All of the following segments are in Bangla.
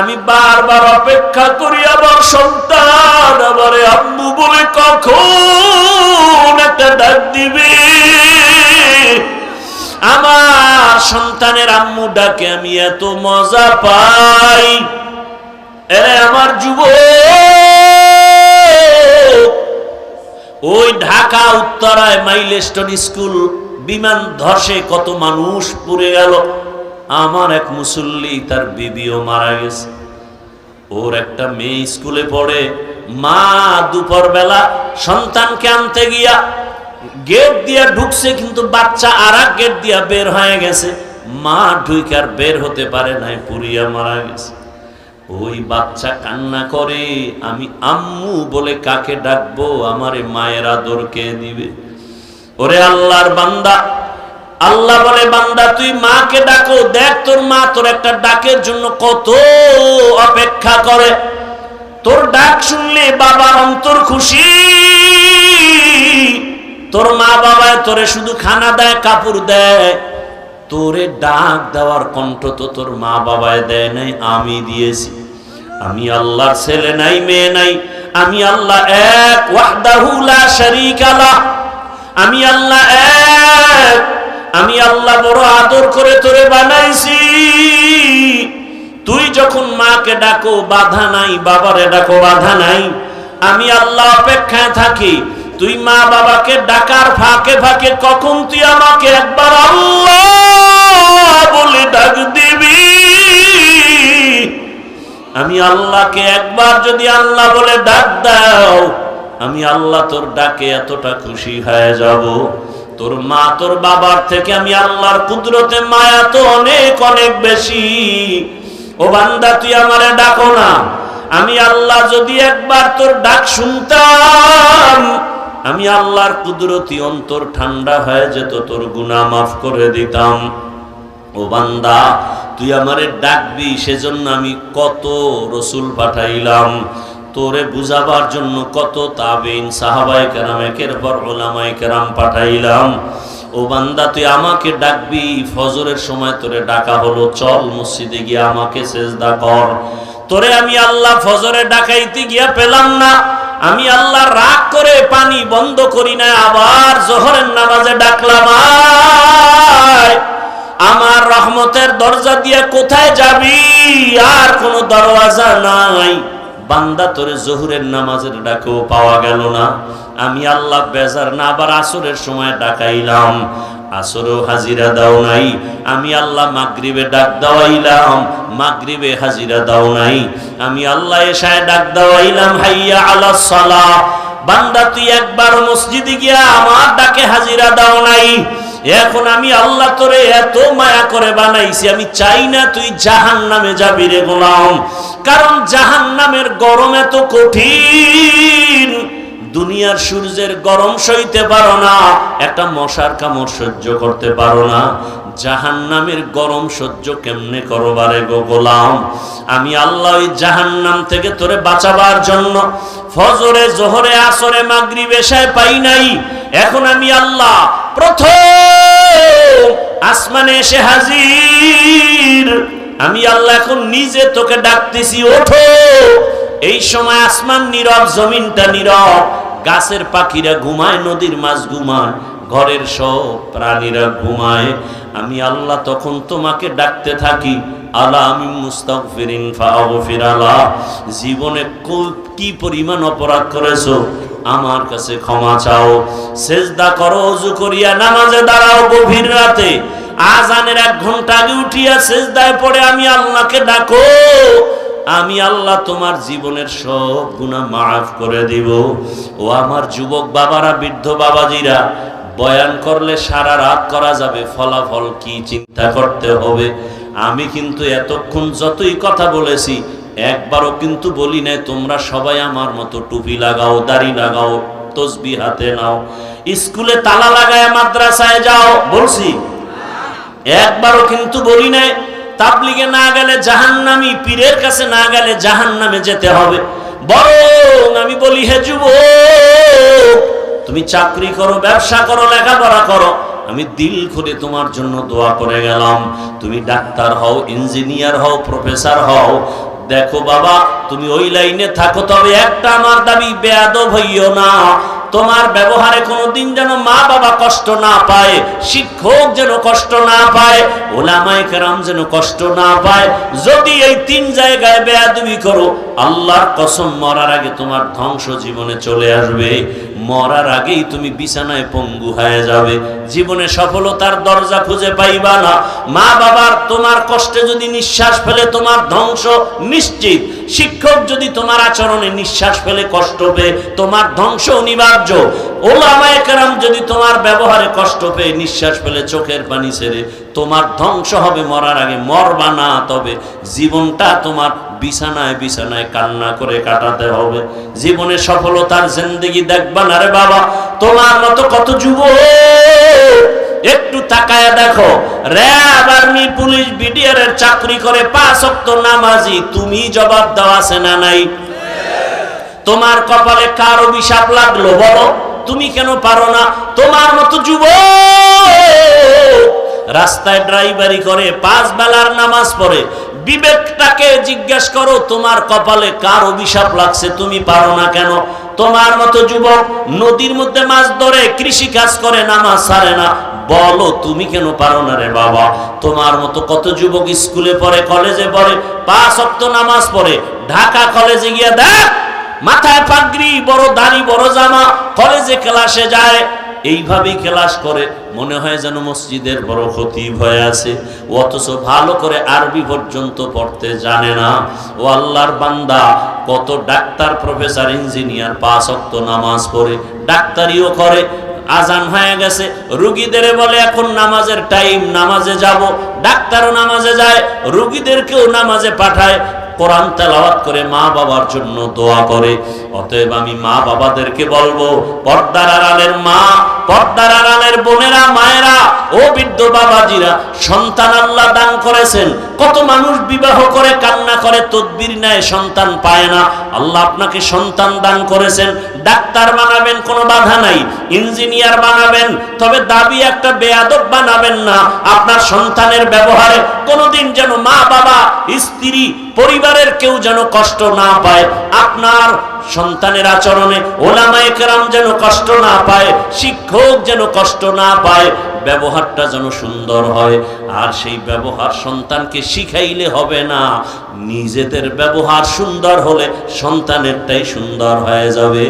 আমি বারবার অপেক্ষা করি আমার সন্তান আমারে আম্মু বলে কখন একটা ডাক দিবে। আমার সন্তানের আম্মু ডাকে আমি এত মজা পাই। এরে আমার যুবক, ওই ঢাকা উত্তরায় মাইলস্টোন স্কুল বিমান ধসে কত মানুষ পুড়ে গেল। আমার এক মুসল্লি তার বিবিও মারা গেছে। ওর একটা মেয়ে স্কুলে পড়ে, মা দুপুর বেলা সন্তানকে আনতে গিয়া গেট দিয়া ঢুকছে, কিন্তু বাচ্চা আর এক গেট দিয়া বের হয়ে গেছে। মা ঢুকে আর বের হতে পারে নাই, পুড়িয়া মারা গেছে। ওই বাচ্চা কান্না করে, আমি আম্মু বলে কাকে ডাকবো, আমারে মায়ের আদর কে দিবে? ওরে আল্লাহর বান্দা, আল্লাহ বলে বান্দা তুই মাকে ডাকো, দেখ তোর মা তোর একটা ডাকের জন্য কত অপেক্ষা করে। তোর ডাক শুনলে বাবার অন্তর খুশি। তোর মা বাবায় তোরে শুধু খানা দেয়, কাপড় দেয়, তোরে ডাক দেওয়ার কণ্ঠ তো তোর মা বাবায় দেয় নাই, আমি দিয়েছি। আমি আল্লাহর ছেলে নাই, মেয়ে নাই, আমি আল্লাহ এক, ওয়াহদাহু লা শারীকা লাহ। আমি আল্লাহ এক, আমি আল্লাহ বড় আদর করে তোরে বানাইছি। তুই যখন মাকে ডাকো বাধা নাই, বাবারে ডাকো বাধা নাই। আমি আল্লাহ অপেক্ষায় থাকি, তুই মা বাবাকে ডাকার ফাঁকে ফাঁকে কখন তুই আমাকে একবার আল্লাহ বলে ডাক দিবি। আমি আল্লাহকে একবার যদি আল্লাহ বলে ডাক দাও, আমি আল্লাহ তোর ডাকে এতটা খুশি হয়ে যাব। তোর মা তোর বাবার থেকে আমি আল্লাহর কুদরতে মায়া তো অনেক অনেক বেশি। ও বান্দা তুই আমারে ডাকো না, আমি আল্লাহ যদি একবার তোর ডাক শুনতাম, আমি আল্লাহর কুদরতি অন্তর ঠান্ডা হয়ে যেত, তোর গুনাহ মাফ করে দিতাম। ও বান্দা তুই আমারে ডাকবি, সেজন্য আমি কত রসুল পাঠাইলাম তোরে বুঝাবার জন্য, কত তাবিন সাহাবায়ে কেরাম একের পর উলামায়ে কেরাম পাঠাইলাম। ও বান্দা তুই আমাকে ডাকবি, ফজরের সময় তোরে ডাকা হলো, চল মসজিদে গিয়ে আমাকে সেজদা কর। তোরে আমি আল্লাহ ফজরে ডাকাইতে গিয়া পেলাম না, আমি আল্লাহ রাগ করে পানি বন্ধ করি না, আবার জোহরের নামাজে ডাকলাম, আমার রহমতের দরজা দিয়ে কোথায় যাবি? আর কোনো দরওয়াজা নাই। বান্দা তোরে জোহরের নামাজের ডাকেও পাওয়া গেল না, আমি আল্লাহ বেজার না, আবার আসরের সময় ডাকাইলাম, আসরেও হাজিরা দাও নাই। আমি আল্লাহ মাগরিবে ডাক দাওয়াইলাম, মাগরিবে হাজিরা দাও নাই। আমি আল্লাহ এশায় ডাক দাওয়াইলাম, হাইয়া আলাস সালাহ। বান্দা তুই একবার মসজিদে গিয়া আমার ডাকে হাজিরা দাও নাই। এখন আমি আল্লাহ তোরে এত মায়া করে বানাইছি, আমি চাই না তুই জাহান্নামে যাবি রে গোলাম। কারণ জাহান্নামের গরম এত কঠিন, দুনিয়ার সূর্যের গরম সইতে পারো না, একটা মশার কামড় সহ্য করতে পারো না, জাহান্নামের গরম সহ্য কেমনে করবারে গো গোলাম? আমি আল্লাহ ওই জাহান্নাম থেকে তোরে বাঁচাবার জন্য ফজরে জোহরে আসরে মাগরিবে এশায় পাই নাই। এখন আমি আল্লাহ প্রথম আসমানে এসে হাজির। আমি আল্লাহ এখন নিজে তোকে ডাকতেছি, ওঠো। এই সময় আসমান নীরব, জমিনটা নীরব, গাছের পাখিরা ঘুমায়, নদীর মাছ ঘুমায়, ঘরের সব প্রাণীরা ঘুমায়। আমি আল্লাহ তখন তোমাকে ডাকতে থাকি, আলা আমি মুস্তাগফিরিন ফাগফির আলা। জীবনে কি পরিমাণ অপরাধ করেছো, আমার কাছে ক্ষমা চাও। সেজদা করো, ওযু করিয়া নামাজে দাঁড়াও, গভীর রাতে আজানের 1 ঘন্টা আগে উঠিয়া সেজদায় পড়ে আমি আল্লাহকে ডাকো, আমি আল্লাহ তোমার জীবনের সব গুনাহ মাফ করে দিব। ও আমার যুবক বাবারা, বৃদ্ধ বাবাজিরা, বয়ান করলে সারা রাত করা যাবে, ফলাফল কি চিন্তা করতে হবে। আমি কিন্তু এতক্ষণ যতই কথা বলেছি একবারও কিন্তু বলি নাই তোমরা সবাই আমার মতো টুপি লাগাও, দাড়ি লাগাও, তসবিহ হাতে নাও, স্কুলে তালা লাগায় মাদ্রাসায় যাও, বলছি? একবারও কিন্তু বলি নাই তাবলিগে না গেলে জাহান্নামী, পীরের কাছে না গেলে জাহান্নামে যেতে হবে। বরং আমি বলি, হে যুবক, তুমি চাকরি করো, ব্যবসা করো, লেখাপড়া করো, আমি দিল খুলে তোমার জন্য দোয়া করে গেলাম। তুমি ডাক্তার হও, ইঞ্জিনিয়ার হও, প্রফেসর হও, দেখো বাবা, তুমি ওই লাইনে থাকো, তবে একটা আমার দাবি, বেয়াদব হইও না। তোমার ব্যবহারে কোনোদিন যেন মা বাবা কষ্ট না পায়, শিক্ষক যেন কষ্ট না পায়, ওলামায়ে কেরাম যেন কষ্ট না পায়। যদি এই তিন জায়গায় বেয়াদবি করো, আল্লাহর কসম মরার আগে তোমার ধ্বংস জীবনে চলে আসবে। মরার আগেই তুমি বিছানায় পঙ্গু হয়ে যাবে, জীবনে সফলতার দরজা খুঁজে পাইবা না। মা বাবার তোমার কষ্টে যদি নিঃশ্বাস ফেলে তোমার ধ্বংস নিশ্চিত। শিক্ষক যদি তোমার আচরণে নিঃশ্বাস ফেলে কষ্ট পেয়ে তোমার ধ্বংস অনিবার্য। ওলামায়ে কেরাম যদি তোমার ব্যবহারে কষ্ট পেয়ে নিঃশ্বাস ফেলে চোখের পানি ছেড়ে তোমার ধ্বংস হবে মরার আগে। মরবা না, তবে জীবনটা তোমার বিছানায় বিছানায় কান্না করে কাটাতে হবে। জীবনে সফলতার জিন্দেগি দেখবা না রে বাবা। তোমার মতো কত যুবক একটু তাকায় দেখো, র‍্যাব, আর্মি, পুলিশ, বিডিআর এর চাকরি করে 5 ওয়াক্ত নামাজি, তুমি জবাব দাও আছে না নাই? তোমার কপালে কার অভিশাপ লাগলো বলো? তুমি কেন পারো না? তোমার মতো যুবক রাস্তায় ড্রাইভারি করে, 5 বেলার নামাজ পড়ে, বিবেকটাকে জিজ্ঞেস করো, তোমার কপালে কার অভিশাপ লাগছে? তুমি পারো না কেন? তোমার মতো যুবক নদীর মধ্যে মাছ ধরে, কৃষি কাজ করে, নামাজ ছাড়ে না, বলো তুমি কেন পারো না রে বাবা? তোমার মতো কত যুবক স্কুলে পড়ে, কলেজে পড়ে, 5 ওয়াক্ত নামাজ পড়ে, ঢাকা কলেজে গিয়ে দেখ মাথায় পাগড়ি, বড় দাড়ি, বড় জামা, কলেজে ক্লাসে যায়, এইভাবেই ক্লাস করে, মনে হয় যেন মসজিদের বড় খতিব হয়ে আছে, অথচ ভালো করে আরবি পর্যন্ত পড়তে জানে না। ও আল্লাহর বান্দা, কত ডাক্তার, প্রফেসর, ইঞ্জিনিয়ার 5 ওয়াক্ত নামাজ পড়ে, ডাক্তারিও করে, আজান হয়ে গেছে, রোগীদের বলে এখন নামাজের টাইম, নামাজে যাব, ডাক্তারও নামাজে যায়, রোগীদেরকেও নামাজে পাঠায়, কোরআন তেলাওয়াত করে, মা বাবার জন্য দোয়া করে। অতএব আমি মা বাবাদেরকে বলবো, পর্দার আড়ালের মা, পর্দার আড়ালের বোনেরা, মায়েরা, ও বৃদ্ধ বাবাজিরা, সন্তান আল্লাহ দান করেছেন। কত মানুষ বিবাহ করে কান্না করে, তদবির নেয়, সন্তান পায় না। আল্লাহ আপনাকে সন্তান দান করেছেন, ডাক্তার বানাবেন, কোনো বাধা নাই, ইঞ্জিনিয়ার বানাবেন, তবে দাবি একটা বেয়াদব বানাবেন না। আপনার সন্তানের ব্যবহারে কোনোদিন যেন মা বাবা, স্ত্রী, পরিবারের কেউ যেন কষ্ট না পায়। আপনার সন্তানের আচরণে ওলামায়ে কেরাম যেন কষ্ট না পায়, শিক্ষক যেন কষ্ট না পায়, ব্যবহারটা যেন সুন্দর হয়। আর সেই ব্যবহার সন্তানকে শিখাইলে হবে না, নিজেদের ব্যবহার সুন্দর হলে সন্তানেরটাই সুন্দর হয়ে যাবে।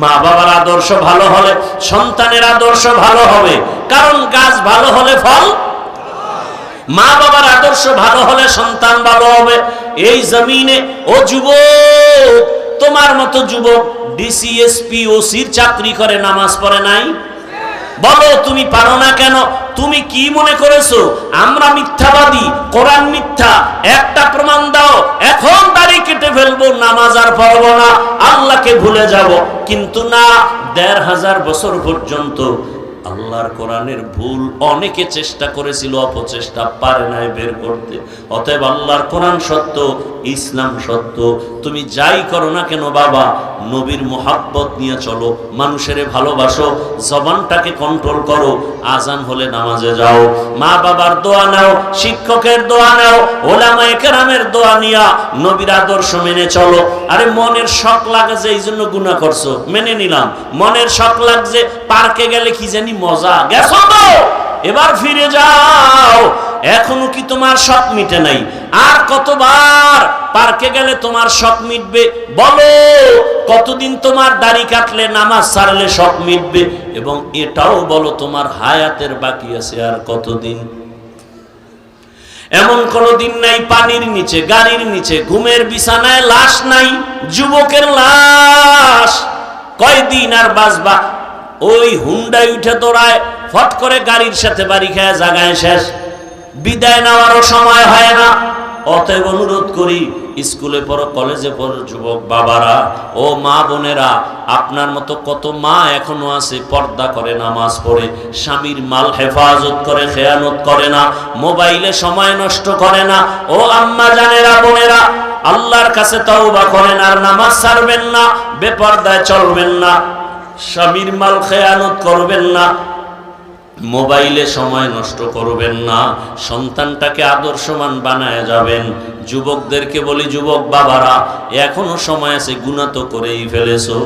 মা বাবার আদর্শ ভালো হলে সন্তানের আদর্শ ভালো হবে, কারণ গাছ ভালো হলে ফল, মা বাবার আদর্শ ভালো হলে সন্তান ভালো হবে। এই জমিনে ও যুবক, তোমার মতো যুবক ডিসি, এসপি, ওসির চাকরি করে, নামাজ পড়ে নাই? বলো তুমি পারো না কেন? তুমি কি মনে করেছো আমরা মিথ্যাবাদী, কোরআন মিথ্যা? একটা প্রমাণ দাও, এখন দাড়ি কেটে ফেলবো, নামাজ আর পড়বো না, আল্লাহকে ভুলে যাব। কিন্তু না, ১৫০০ বছর পর্যন্ত আল্লাহর কোরআনের ভুল অনেকে চেষ্টা করেছিল, অপচেষ্টা পারে নাই বের করতে। অতএব আল্লাহর কোরআন সত্য, ইসলাম সত্য। তুমি যাই করো না কেন বাবা, নবীর মোহাব্বত নিয়ে চলো, মানুষের ভালোবাসো, জবানটাকে কন্ট্রোল করো, আজান হলে নামাজে যাও, মা বাবার দোয়া নাও, শিক্ষকের দোয়া নাও, ওলামায়ে কেরামের দোয়া নিয়া নবীর আদর্শ মেনে চলো। আরে মনের শখ লাগে যে এই জন্য গুনাহ করছো, মেনে নিলাম। মনের শখ লাগছে পার্কে গেলে কি জানি মজা, গেছো তো, এবার ফিরে যাও। এখনো কি তোমার শখ মিটে নাই? আর কতবার পার্কে গেলে তোমার শখ মিটবে? বলো কতদিন তোমার দাড়ি কাটলে, নামাজ ছাড়লে শখ মিটবে? এবং এটাও বলো তোমার হায়াতের বাকি আছে আর কতদিন? এমন কোনো দিন নাই পানির নিচে, গাড়ির নিচে, ঘুমের বিছানায় লাশ নাই, যুবকের লাশ। কয়দিন আর বাঁচবা? ওই হুন্ডায় উঠে দৌড়ায়, ফট করে গাড়ির সাথে বাড়ি খায়, জায়গায় শেষ, বিদায় নেওয়ারও সময় হয় না। অতএব অনুরোধ করি, স্কুলে পড়ো, কলেজে পড়ো যুবক বাবারা, ও মা বোনেরা, আপনার মতো কত মা এখনো আছে, পর্দা করে, নামাজ পড়ে, স্বামীর মাল হেফাজত করে, খেয়ানত করে না, মোবাইলে সময় নষ্ট করে না। ও আম্মা জানেরা, বোনেরা, আল্লাহর কাছে তওবা করেন, আর নামাজ ছাড়বেন না, বেপর্দায় চলবেন না, স্বামীর মাল খেয়ানত করবেন না, মোবাইলে সময় নষ্ট করবেন না, সন্তানটাকে আদর্শমান বানায় যাবেন। যুবকদেরকে বলি, যুবক বাবারা, এখনো সময় আছে, গুনাহ তো করেই ফেলেছো,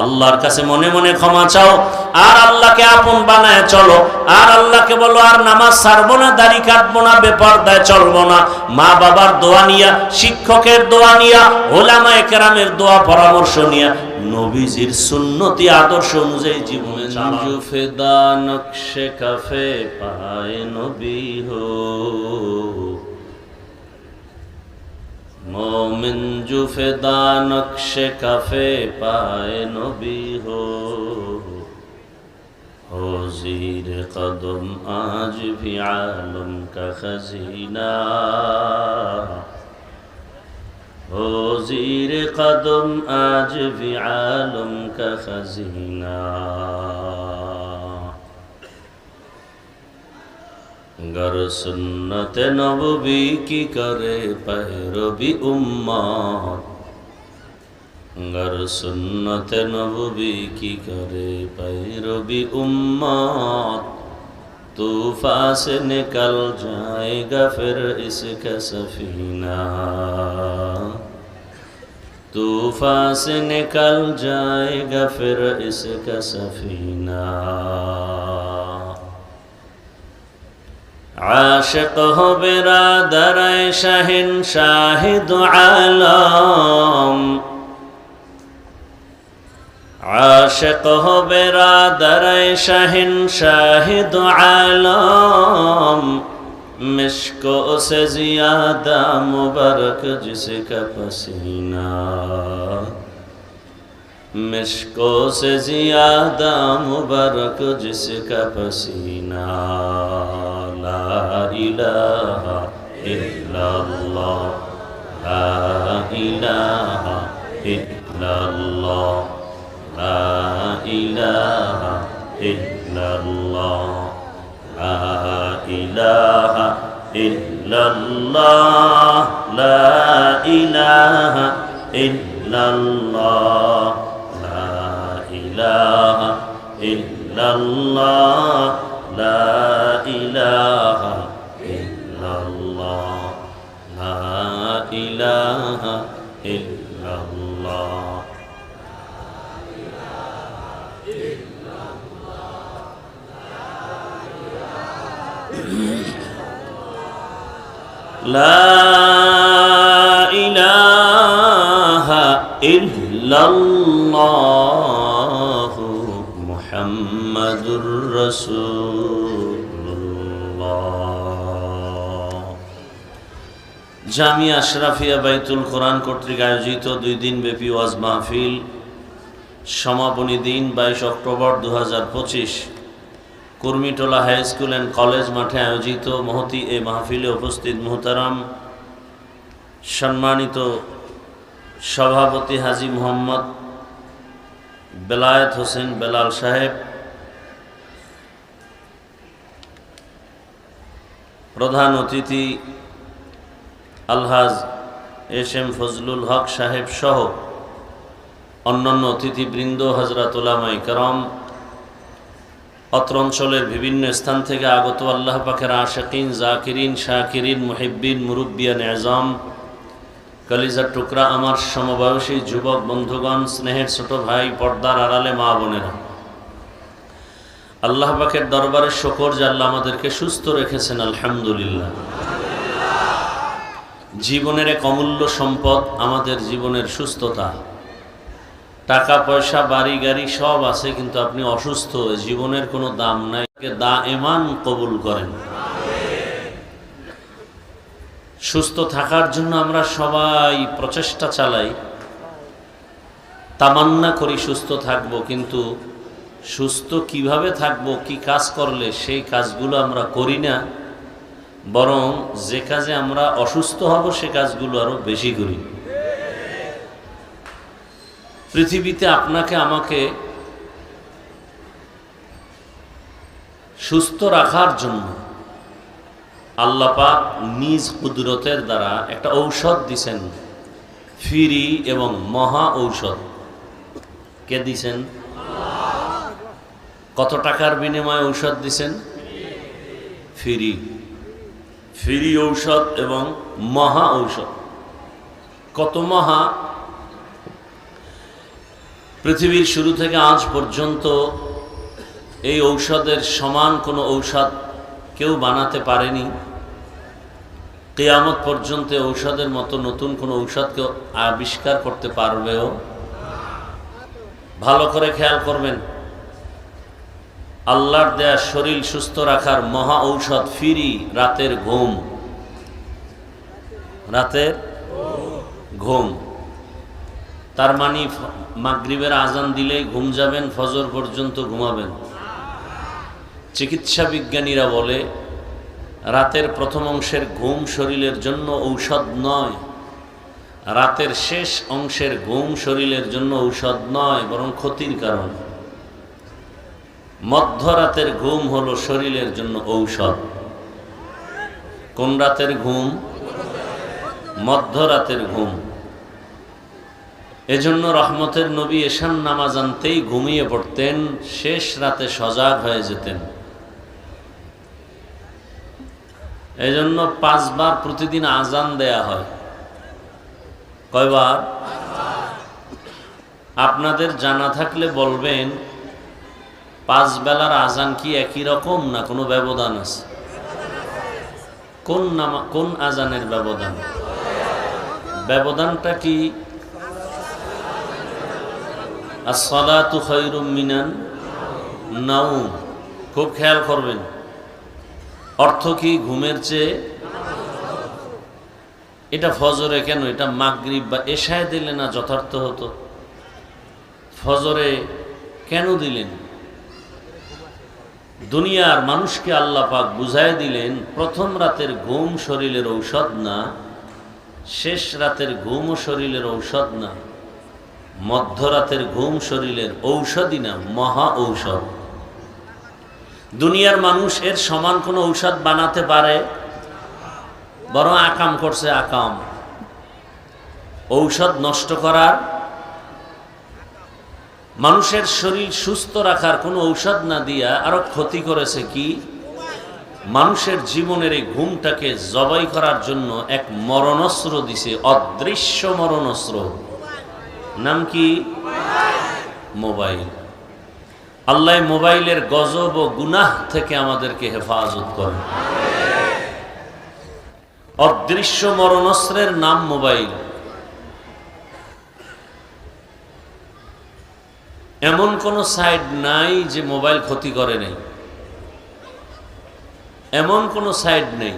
আল্লাহর কাছে মনে মনে ক্ষমা চাও, আর আল্লাহকে আপন বানায় চলো। আর আল্লাহকে বলো, আর নামাজ ছাড়বো না, দাড়ি কাটবো না, বেপরদায় চলবো না। মা বাবার দোয়া নিয়া, শিক্ষকের দোয়া নিয়া, ওলামায়ে কেরামের দোয়া পরামর্শ নিয়া, নবীজির সুন্নতি আদর্শ অনুযায়ী জীবনে চালাও। ফেদা নকশে কাফে পায়ে নবী হো, मोमिन जो फिदा नक्शे कफे पाए नबी हो ज़ीर कदम आज भी आलम का खजीना, हो ज़ीर कदम आज भी आलम का खजीना। गर सुन्नत नबवी की करे पैरवी उम्मत, गर सुन्नत नबवी की करे पैरवी उम्मत, तूफान से निकल जाएगा फिर इसका सफीना, तूफान से निकल जाएगा फिर इसका सफीना। आशिक हो बिरादर शहिन शाहिद आलम, आशिक हो बिरादर शहिन शाहिद आलम, मिश्को से ज़ियादा मुबारक जिसका पसीना, मिश्को से ज़ियादा मुबारक जिसका पसीना। ला इलाहा इल्लल्लाह, ला इलाहा इल्लल्लाह, ला इलाहा इल्लल्लाह, ला इलाहा इल्लल्लाह, ला इलाहा इल्लल्लाह, ला इलाहा इल्लल्लाह, ला इलाहा इल्लल्लाह, ला इलाहा इल्लल्लाह। ला इलाहा इल्लल्लाह मुहम्मदुर রাসূলুল্লাহ। জামিয়া আশরাফিয়া বাইতুল কোরআন কর্তৃক আয়োজিত 2 দিন ব্যাপী ওয়াজ মাহফিল সমাপনী দিন 22 October 2025 Kurmitola high school and college মাঠে আয়োজিত মহতি এই মাহফিলে উপস্থিত মুহতারাম সম্মানিত সভাপতি হাজী মোহাম্মদ বেলায়েত হোসেন বেলাল সাহেব, প্রধান অতিথি আলহাজ এস.এম. ফজলুল হক সাহেব সহ অন্যান্য অতিথিবৃন্দ, হযরত উলামায়ে কেরাম, অত্র অঞ্চলের বিভিন্ন স্থান থেকে আগত আল্লাহ পাকের আশিকিন, জাকিরিন, শাকিরিন, মুহিব্বিন, মুরব্বিয়ান এজাম, কলিজার টুকরা আমার সমবয়সী যুবক বন্ধুগণ, স্নেহের ছোট ভাই, পর্দার আড়ালে মা বোনেরা, আল্লাহ পাকের দরবারে শুকর যে আল্লাহ আমাদেরকে সুস্থ রেখেছেন, আলহামদুলিল্লাহ। জীবনের এক অমূল্য সম্পদ আমাদের জীবনের সুস্থতা। টাকা পয়সা বাড়ি গাড়ি সব আছে, কিন্তু আপনি অসুস্থ, জীবনের কোনো দাম নাই। দায়েমান কবুল করেন। সুস্থ থাকার জন্য আমরা সবাই প্রচেষ্টা চালাই, তামান্না করি সুস্থ থাকব, কিন্তু সুস্থ কিভাবে থাকব, কি কাজ করলে সেই কাজগুলো আমরা করি না, বরং যে কাজে আমরা অসুস্থ হব সে কাজগুলো আরো বেশি করি। পৃথিবীতে আপনাকে আমাকে সুস্থ রাখার জন্য আল্লাহ পাক নিজ কুদরতের দ্বারা একটা ঔষধ দিছেন, ফ্রি এবং মহা ঔষধ। কে দিছেন? কত টাকার বিনিময়ে ঔষধ দিছেন? ফ্রি ফ্রি ঔষধ এবং মহা ঔষধ। কত মহা! পৃথিবীর শুরু থেকে আজ পর্যন্ত এই ঔষধের সমান কোনো ঔষধ কেউ বানাতে পারেনি। কিয়ামত পর্যন্ত ঔষধের মতো নতুন কোনো ঔষধ কেউ আবিষ্কার করতে পারবেও। ভালো করে খেয়াল করবেন, আল্লাহর দেয়া শরীর সুস্থ রাখার মহা ঔষধ ফ্রি রাতের ঘুম। রাতের ঘুম তার মানে মাগরিবের আজান দিলেই ঘুম যাবেন, ফজর পর্যন্ত ঘুমাবেন। চিকিৎসা বিজ্ঞানীরা বলে রাতের প্রথম অংশের ঘুম শরীরের জন্য ঔষধ নয়, রাতের শেষ অংশের ঘুম শরীরের জন্য ঔষধ নয়, বরং ক্ষতির কারণ। মধ্যরাতের ঘুম হলো শরীরের জন্য ঔষধ। কোন রাতের ঘুম? মধ্যরাতের ঘুম। এজন্য রহমতের নবী এশান নামাজ আনতেই ঘুমিয়ে পড়তেন, শেষ রাতে সজাগ হয়ে যেতেন। এজন্য 5 বার প্রতিদিন আজান দেয়া হয়। কয়বার? আপনাদের জানা থাকলে বলবেন, 5 বেলার আজান কি একই রকম না কোনো ব্যবধান আছে? কোন আজানের ব্যবধান? ব্যবধানটা কি? as-salatu khairum minan naum। খুব খেয়াল করবেন, অর্থ কি? ঘুমের চেয়ে। এটা ফজরে কেন, এটা মাগরিব বা এশায় দিলে না যথার্থ হতো? ফজরে কেন দিলেন? দুনিয়ার মানুষকে আল্লাহ পাক বুঝাই দিলেন, প্রথম রাতের ঘুম শরীরের ঔষধ না, শেষ রাতের ঘুম শরীরের ঔষধ না, মধ্যরাতের ঘুম শরীরের ঔষধই না, মহা ঔষধ। দুনিয়ার মানুষ এর সমান কোনো ঔষধ বানাতে পারে? বরং আকাম করছে, আকাম। ঔষধ নষ্ট করার, মানুষের শরীর সুস্থ রাখার কোনো ঔষধ না দিয়া আরো ক্ষতি করেছে কি? মানুষের জীবনের এই ঘুমটাকে জবাই করার জন্য এক মরণস্ত্র দিছে, অদৃশ্য মরণস্ত্র। নাম কি? মোবাইল। আল্লাহ মোবাইলের গজব ও গুনাহ থেকে আমাদেরকে হেফাজত করেন। অদৃশ্য মরণস্ত্রের নাম মোবাইল। এমন কোন সাইড নাই যে মোবাইল ক্ষতি করে নাই, এমন কোন সাইড নেই।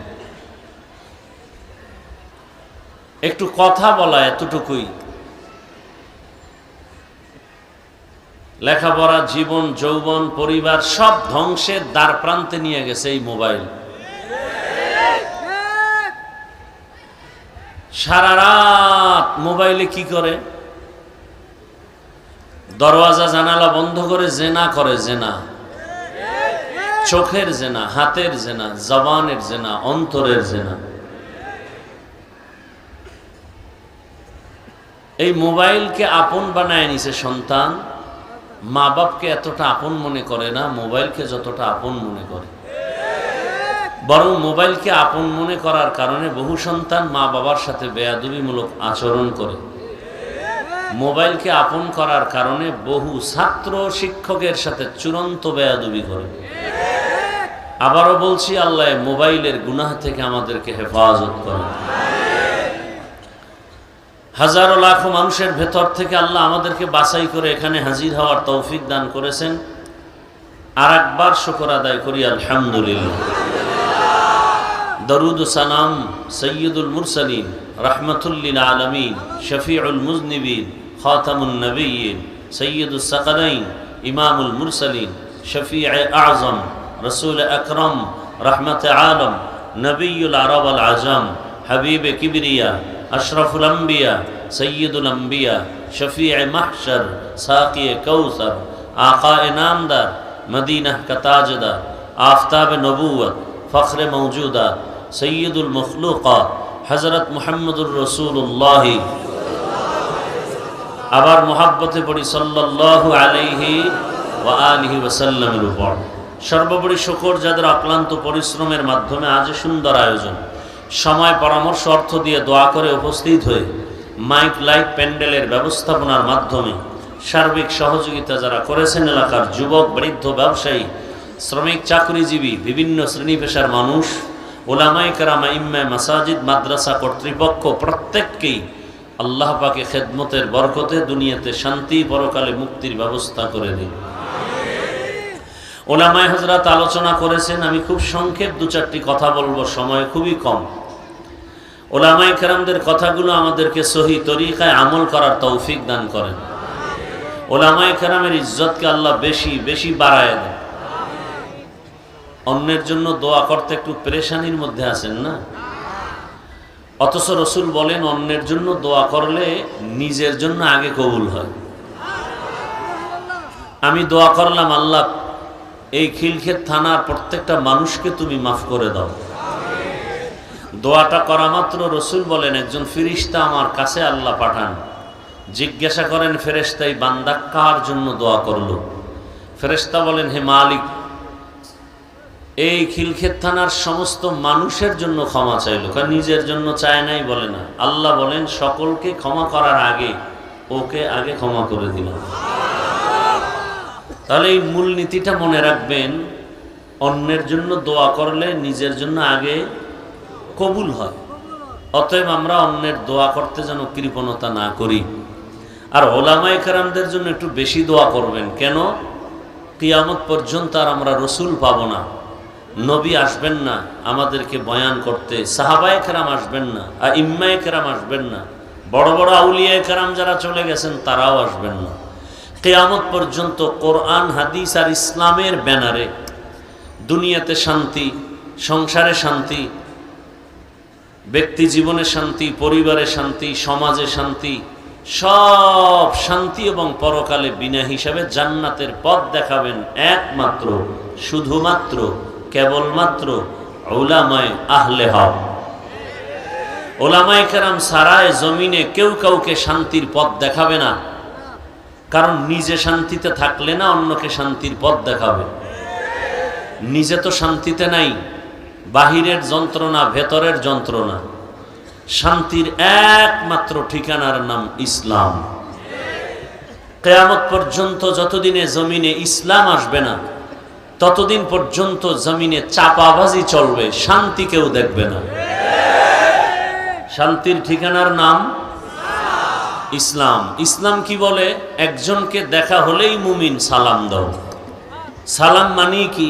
একটু কথা বলা, এতটুকুই। লেখাপড়া, জীবন, যৌবন, পরিবার সব ধ্বংসের দ্বার প্রান্তে নিয়ে গেছে এই মোবাইল। সারা রাত মোবাইলে কি করে? দরওয়াজা জানালা বন্ধ করে জেনা করে। জেনা, চোখের জেনা, হাতের জেনা, জবানের জেনা, অন্তরের জেনা। এই মোবাইলকে আপন বানায় নিছে সন্তান। মা বাপকে এতটা আপন মনে করে না মোবাইলকে যতটা আপন মনে করে। বরং মোবাইলকে আপন মনে করার কারণে বহু সন্তান মা বাবার সাথে বেয়াদবিমূলক আচরণ করে। মোবাইলকে আপন করার কারণে বহু ছাত্র শিক্ষকের সাথে চূড়ান্ত বেয়াদবি করে। আবারও বলছি, আল্লাহ মোবাইলের গুনাহ থেকে আমাদেরকে হেফাজত করে। হাজারো লাখো মানুষের ভেতর থেকে আল্লাহ আমাদেরকে বাছাই করে এখানে হাজির হওয়ার তৌফিক দান করেছেন। আর একবার শুকর আদায় করি আলহামদুলিল্লাহ। দরুদ ও সালাম সৈয়দুল মুরসালিন, রাহমাতুল লিল আলামিন, শফিউল মুজনিবিন, খাতামুন নবিয়্যিন, সৈয়দুস সাকালাইন, ইমামুল মুরসালিন, শফিউ আযম, রাসূল আকরাম, রাহমাতে আলম, নবিয়ুল আরব আল আজম, হাবিবে কিবরিয়া, अशरफुल अंबिया, सैयदुल अंबिया, शफीए महशर, साक़िए कौसर, आक़ाए नामदार, मदीना का ताजदार, आफ़ताब नबूवत, फ़ख्र मौजूदा, सैयदुल मखलूक़ात, हज़रत मुहम्मदुर रसूलुल्लाह। আবার মুহাব্বতে পড়ি সাল্লাল্লাহু আলাইহি ওয়া আলিহি ওয়াসাল্লামের উপর। সর্বোপরি শুকর যাদের অক্লান্ত পরিশ্রমের মাধ্যমে আজ সুন্দর আয়োজন, সময় পরামর্শ অর্থ দিয়ে দোয়া করে উপস্থিত হয়ে মাইক লাইট প্যান্ডেলের ব্যবস্থাপনার মাধ্যমে সার্বিক সহযোগিতা যারা করেছেন, এলাকার যুবক, বৃদ্ধ, ব্যবসায়ী, শ্রমিক, চাকরিজীবী, বিভিন্ন শ্রেণী পেশার মানুষ, ওলামায়ে কেরাম, ইমামে মাসাজিদ, মাদ্রাসা কর্তৃপক্ষ, প্রত্যেককেই আল্লাহ পাকে খেদমতের বরকতে দুনিয়াতে শান্তি, পরকালে মুক্তির ব্যবস্থা করে দিন। ওলামায়ে হযরত আলোচনা করেছেন, আমি খুব সংক্ষেপ দু চারটি কথা বলবো, সময় খুবই কম। ওলামায়ে কেরামদের কথাগুলো আমাদেরকে সহি তরিকায় আমল করার তৌফিক দান করেন। ওলামায়ে কেরামের ইজ্জতকে আল্লাহ বেশি বেশি বাড়ায় দেন। অন্যের জন্য দোয়া করতে একটু পেরেশানির মধ্যে আছেন না? অথচ রসুল বলেন অন্যের জন্য দোয়া করলে নিজের জন্য আগে কবুল হয়। আমি দোয়া করলাম, আল্লাহ এই খিলক্ষেত থানার প্রত্যেকটা মানুষকে তুমি মাফ করে দাও। দোয়াটা করা মাত্র রসুল বলেন একজন ফেরেশতা আমার কাছে আল্লাহ পাঠান, জিজ্ঞাসা করেন ফেরেশতা এই বান্দা কার জন্য দোয়া করলো? ফেরেশতা বলেন, হে মালিক, এই খিলক্ষেত থানার সমস্ত মানুষের জন্য ক্ষমা চাইলো, কারণ নিজের জন্য চায় নাই বলে না। আল্লাহ বলেন সকলকে ক্ষমা করার আগে ওকে আগে ক্ষমা করে দিলাম। তাহলে এই মূলনীতিটা মনে রাখবেন, অন্যের জন্য দোয়া করলে নিজের জন্য আগে কবুল হয়। অতএব আমরা অন্যের দোয়া করতে যেন কৃপণতা না করি। আর ওলামায়ে কেরামদের জন্য একটু বেশি দোয়া করবেন। কেন? কিয়ামত পর্যন্ত আর আমরা রসুল পাবো না, নবী আসবেন না আমাদেরকে বয়ান করতে, সাহাবায়ে কেরাম আসবেন না, আর ইম্মায়ে কেরাম আসবেন না, বড় বড় আউলিয়ায়ে কেরাম যারা চলে গেছেন তারাও আসবেন না। কিয়ামত পর্যন্ত কোরআন, হাদিস আর ইসলামের ব্যানারে দুনিয়াতে শান্তি, সংসারে শান্তি, ব্যক্তি জীবনে শান্তি, পরিবারে শান্তি, সমাজে শান্তি, সব শান্তি এবং পরকালে বিনা হিসাবে জান্নাতের পথ দেখাবেন একমাত্র, শুধুমাত্র, কেবলমাত্র উলামায়ে আহলে হক। উলামায়ে কেরাম সারায় জমিনে কেউ কাউকে শান্তির পথ দেখাবে না, কারণ নিজে শান্তিতে থাকলে না অন্যকে শান্তির পথ দেখাবে। নিজে তো শান্তিতে নাই, বাহিরের যন্ত্রণা, ভেতরের যন্ত্রণা। শান্তির একমাত্র ঠিকানার নাম ইসলাম। কিয়ামত পর্যন্ত যতদিনে জমিনে ইসলাম আসবে না ততদিন পর্যন্ত জমিনে চাপাবাজি চলবে, শান্তি কেউ দেখবে না। শান্তির ঠিকানার নাম ইসলাম। ইসলাম কি বলে? একজনকে দেখা হলেই মুমিন সালাম দাও। সালাম মানে কি?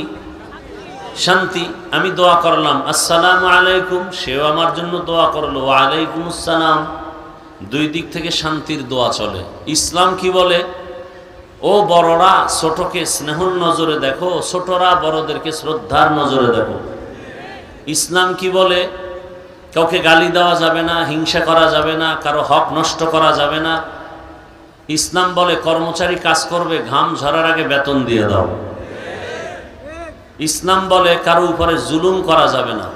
শান্তি। আমি দোয়া করলাম আসসালামু আলাইকুম, সেও আমার জন্য দোয়া করলো ওয়া আলাইকুম আসসালাম। দুই দিক থেকে শান্তির দোয়া চলে। ইসলাম কি বলে? ও বড়রা ছোটকে স্নেহর নজরে দেখো, ছোটরা বড়দেরকে শ্রদ্ধার নজরে দেখো। ইসলাম কি বলে? কাউকে গালি দেওয়া যাবে না, হিংসা করা যাবে না, কারো হক নষ্ট করা যাবে না। ইসলাম বলে কর্মচারী কাজ করবে, ঘাম ঝরার আগে বেতন দিয়ে দাও। ইসলাম বলে কারো উপরে জুলুম করা যাবে না।